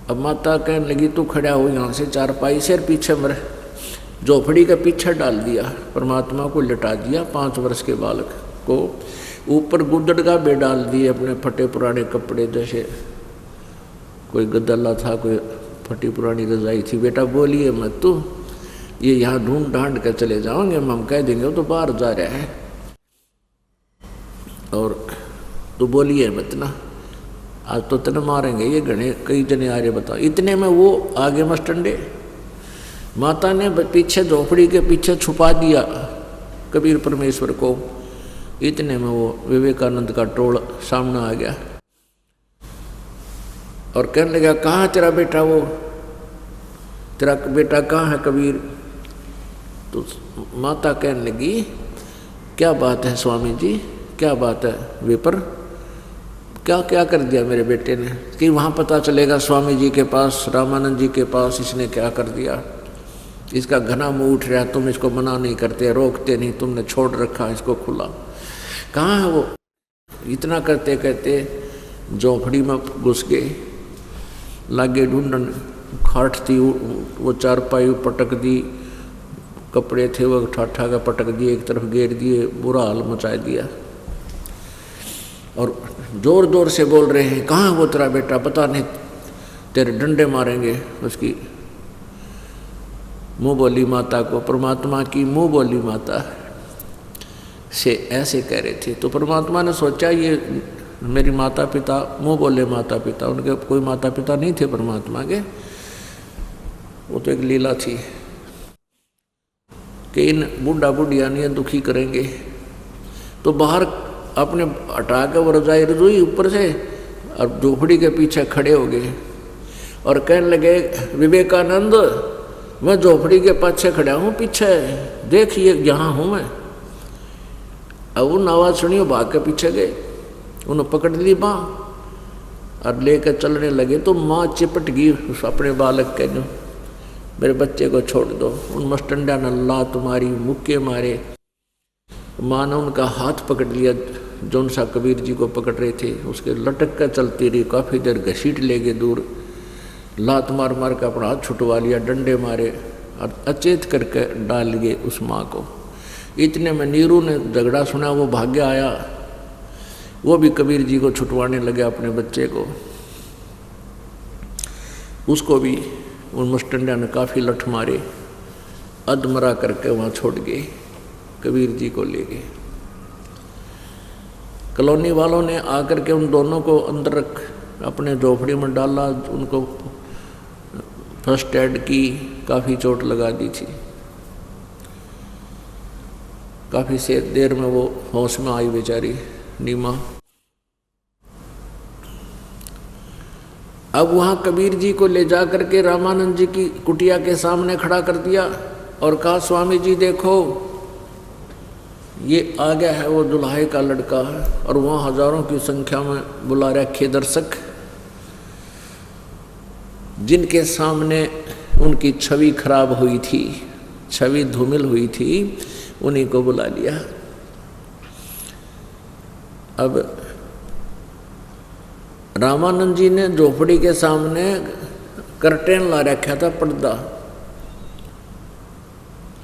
अब माता कहने लगी, तू खड़ा हो यहाँ से, चारपाई से पीछे मर, झोपड़ी का पीछे डाल दिया, परमात्मा को लिटा दिया 5 वर्ष के बालक को, ऊपर गुदड़ का बे डाल दिए अपने फटे पुराने कपड़े, जैसे कोई गद्दला था, कोई फटी पुरानी रजाई थी। बेटा बोलिए मत, तू ये यहाँ ढूंढ ढांड कर चले जाओगे, हम कह देंगे वो तो बाहर जा रहा है, और तू बोलिए मत ना, आज तो तेने मारेंगे ये घने कई जने आ रहे, बताओ। इतने में वो आगे मस्टंडे, माता ने पीछे झोपड़ी के पीछे छुपा दिया कबीर परमेश्वर को। इतने में वो विवेकानंद का टोल सामने आ गया और कहने लगा, कहाँ तेरा बेटा, वो तेरा बेटा कहाँ है कबीर। तो माता कहने लगी, क्या बात है स्वामी जी, क्या बात है विपर, क्या क्या कर दिया मेरे बेटे ने, कि वहाँ पता चलेगा स्वामी जी के पास, रामानंद जी के पास इसने क्या कर दिया। इसका घना मुँह उठ रहा, तुम इसको मना नहीं करते, रोकते नहीं, तुमने छोड़ रखा इसको खुला। कहाँ है वो। इतना करते कहते झोंपड़ी में घुस गए, लागे ढूंढन, खाट थी वो चारपाई पटक दी, कपड़े थे वो ठाठा का पटक दिए, एक तरफ घेर दिए, बुरा हाल मचा दिया। और जोर जोर से बोल रहे हैं, कहाँ वो तेरा बेटा, पता नहीं तेरे डंडे मारेंगे। उसकी मुँह बोली माता को, परमात्मा की मुँह बोली माता से ऐसे कह रहे थे। तो परमात्मा ने सोचा ये मेरी माता पिता, मुँह बोले माता पिता, उनके कोई माता पिता नहीं थे परमात्मा के, वो तो एक लीला थी कि इन बूढ़ा बुढ़िया नहीं दुखी करेंगे। तो बाहर अपने हटा के वो रजाई रजोई ऊपर से और झोपड़ी के पीछे खड़े हो गए और कहने लगे, विवेकानंद मैं झोपड़ी के पीछे खड़ा हूँ, पीछे देखिए यहाँ हूँ मैं। अब उन आवाज़ सुनी, भाग के पीछे गए, उन्होंने पकड़ ली माँ और लेकर चलने लगे। तो माँ चिपट गई उस अपने बालक के, जो मेरे बच्चे को छोड़ दो। उन मस्टंडा ने लात मारी, मुक्के मारे। माँ ने उनका हाथ पकड़ लिया, जौन सा कबीर जी को पकड़ रहे थे, उसके लटक कर चलती रही, काफ़ी देर घसीट ले गए दूर, लात मार मार कर अपना हाथ छुटवा लिया, डंडे मारे और अचेत करके डाल गए उस माँ को। इतने में नीरू ने झगड़ा सुना, वो भाग्य आया, वो भी कबीर जी को छुटवाने लगे अपने बच्चे को। उसको भी उन मुस्टंडा ने काफ़ी लठ मारे, अधमरा करके वहाँ छोड़ गए, कबीर जी को ले गए। कॉलोनी वालों ने आकर के उन दोनों को अंदर रख अपने झोपड़ी में डाला, उनको फर्स्ट एड की, काफ़ी चोट लगा दी थी। काफ़ी से देर में वो होश में आई बेचारी नीमा। अब वहाँ कबीर जी को ले जा करके रामानंद जी की कुटिया के सामने खड़ा कर दिया और कहा, स्वामी जी देखो ये आ गया है वो दुल्हाई का लड़का है। और वहाँ हजारों की संख्या में बुला रखे दर्शक, जिनके सामने उनकी छवि खराब हुई थी, छवि धूमिल हुई थी, उन्हीं को बुला लिया। अब रामानंद जी ने झोपड़ी के सामने कर्टेन ला रखा था, पर्दा,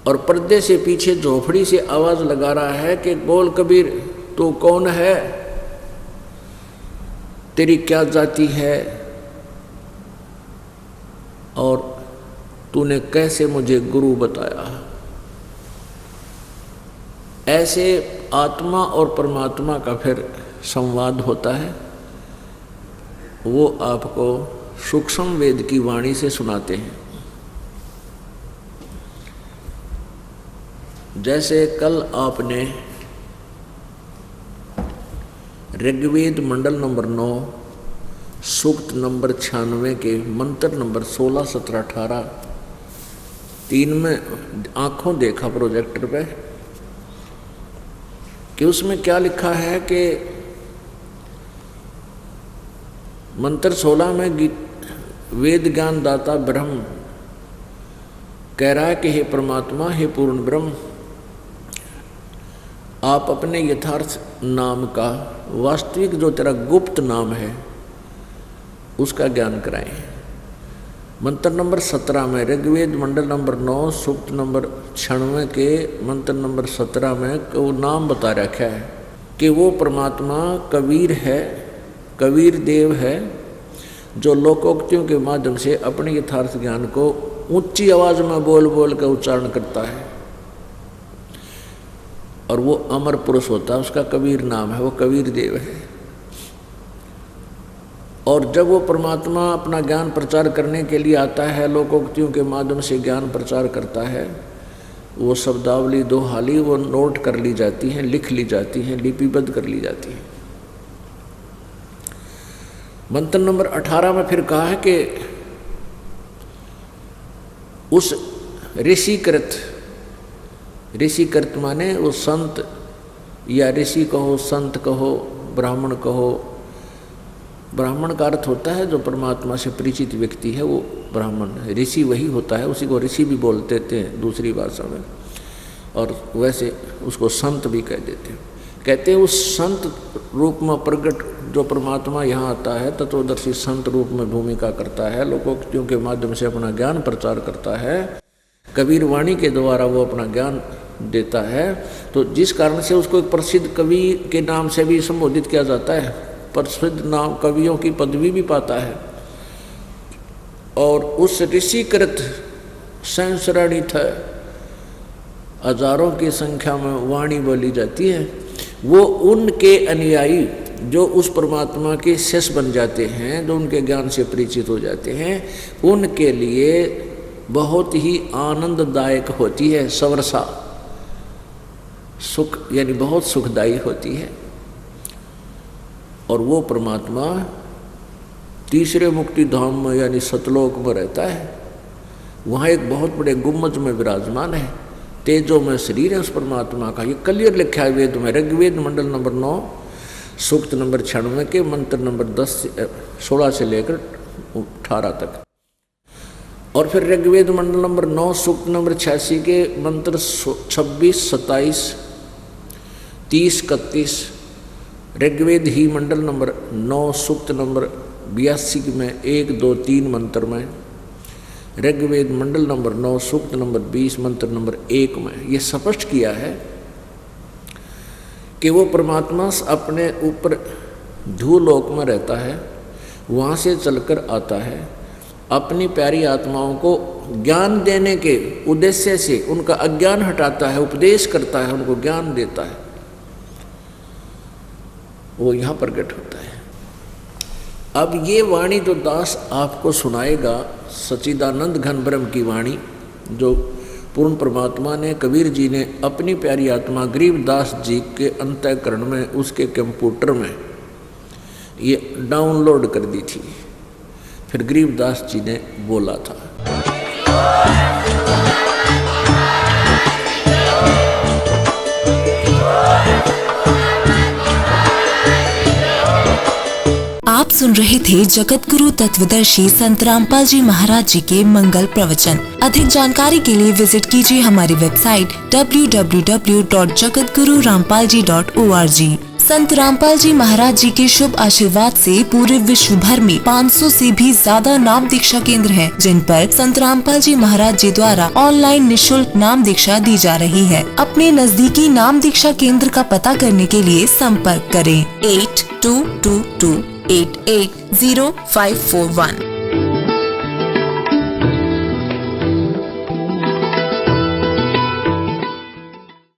और पर्दे से पीछे झोपड़ी से आवाज लगा रहा है कि बोल कबीर, तू कौन है, तेरी क्या जाति है और तूने कैसे मुझे गुरु बताया। ऐसे आत्मा और परमात्मा का फिर संवाद होता है। वो आपको सूक्ष्म वेद की वाणी से सुनाते हैं। जैसे कल आपने ऋग्वेद मंडल नंबर 9 सूक्त नंबर 96 के मंत्र नंबर 16, 17, 18 3 में आंखों देखा प्रोजेक्टर पे कि उसमें क्या लिखा है कि मंत्र 16 में वेद ज्ञान दाता ब्रह्म कह रहा है कि हे परमात्मा, हे पूर्ण ब्रह्म, आप अपने यथार्थ नाम का, वास्तविक जो तेरा गुप्त नाम है उसका ज्ञान कराएं। मंत्र नंबर 17 में ऋग्वेद मंडल नंबर 9 सूक्त नंबर 96 के मंत्र नंबर 17 में वो नाम बता रखा है कि वो परमात्मा कबीर है, कबीर देव है, जो लोकोक्तियों के माध्यम से अपने यथार्थ ज्ञान को ऊंची आवाज में बोल बोल कर उच्चारण करता है, और वो अमर पुरुष होता है, उसका कबीर नाम है, वो कबीर देव है। और जब वो परमात्मा अपना ज्ञान प्रचार करने के लिए आता है, लोकोक्तियों के माध्यम से ज्ञान प्रचार करता है, वो शब्दावली दोहाली वो नोट कर ली जाती हैं, लिख ली जाती हैं, लिपिबद्ध कर ली जाती हैं। मंत्र नंबर 18 में फिर कहा है कि उस ऋषिकृत माने वो संत या ऋषि कहो, संत कहो, ब्राह्मण कहो। ब्राह्मण का अर्थ होता है जो परमात्मा से परिचित व्यक्ति है, वो ब्राह्मण है। ऋषि वही होता है, उसी को ऋषि भी बोलते थे दूसरी भाषा में, और वैसे उसको संत भी कह देते हैं। कहते हैं उस संत रूप में प्रकट जो परमात्मा यहाँ आता है, तत्वदर्शी संत रूप में भूमिका करता है, लोकोक्तियों के माध्यम से अपना ज्ञान प्रचार करता है, कबीर वाणी के द्वारा वो अपना ज्ञान देता है। तो जिस कारण से उसको एक प्रसिद्ध कवि के नाम से भी संबोधित किया जाता है, प्रसिद्ध नाम कवियों की पदवी भी पाता है। और उस ऋषिकृत संसरणित हजारों की संख्या में वाणी बोली जाती है, वो उनके अनुयायी जो उस परमात्मा के शिष्य बन जाते हैं, जो उनके ज्ञान से परिचित हो जाते हैं, उनके लिए बहुत ही आनंददायक होती है, सवर्षा सुख, यानी बहुत सुखदायी होती है। और वो परमात्मा तीसरे मुक्ति धाम में यानी सतलोक में रहता है। वहाँ एक बहुत बड़े गुम्बज में विराजमान है, तेजो में शरीर है उस परमात्मा का। ये क्लियर लिखा है वेद में, ऋग्वेद मंडल नंबर 9 सूक्त नंबर 96 के मंत्र नंबर 16 से लेकर 18 तक। और फिर ऋग्वेद मंडल नंबर 9 सूक्त नंबर 86 के मंत्र 26, 27, 30, 31, ऋग्वेद ही मंडल नंबर 9 सूक्त नंबर 82 में 1, 2, 3 मंत्र में, ऋग्वेद मंडल नंबर 9 सूक्त नंबर 20 मंत्र नंबर 1 में ये स्पष्ट किया है कि वो परमात्मा अपने ऊपर धूलोक में रहता है, वहाँ से चलकर आता है, अपनी प्यारी आत्माओं को ज्ञान देने के उद्देश्य से उनका अज्ञान हटाता है, उपदेश करता है, उनको ज्ञान देता है, वो यहाँ प्रकट होता है। अब ये वाणी जो दास आपको सुनाएगा, सच्चिदानंद घन ब्रह्म की वाणी, जो पूर्ण परमात्मा ने, कबीर जी ने अपनी प्यारी आत्मा गरीबदास जी के अंतःकरण में, उसके कंप्यूटर में ये डाउनलोड कर दी थी। फिर गरीबदास जी ने बोला था, आप सुन रहे थे जगत गुरु तत्वदर्शी संत रामपाल जी महाराज जी के मंगल प्रवचन। अधिक जानकारी के लिए विजिट कीजिए हमारी वेबसाइट www.jagatgururampalji.org। संत रामपाल जी महाराज जी के शुभ आशीर्वाद से पूरे विश्व भर में 500 से भी ज्यादा नाम दीक्षा केंद्र हैं, जिन पर संत रामपाल जी महाराज जी द्वारा ऑनलाइन निःशुल्क नाम दीक्षा दी जा रही है। अपने नजदीकी नाम दीक्षा केंद्र का पता करने के लिए संपर्क करें 8222880541।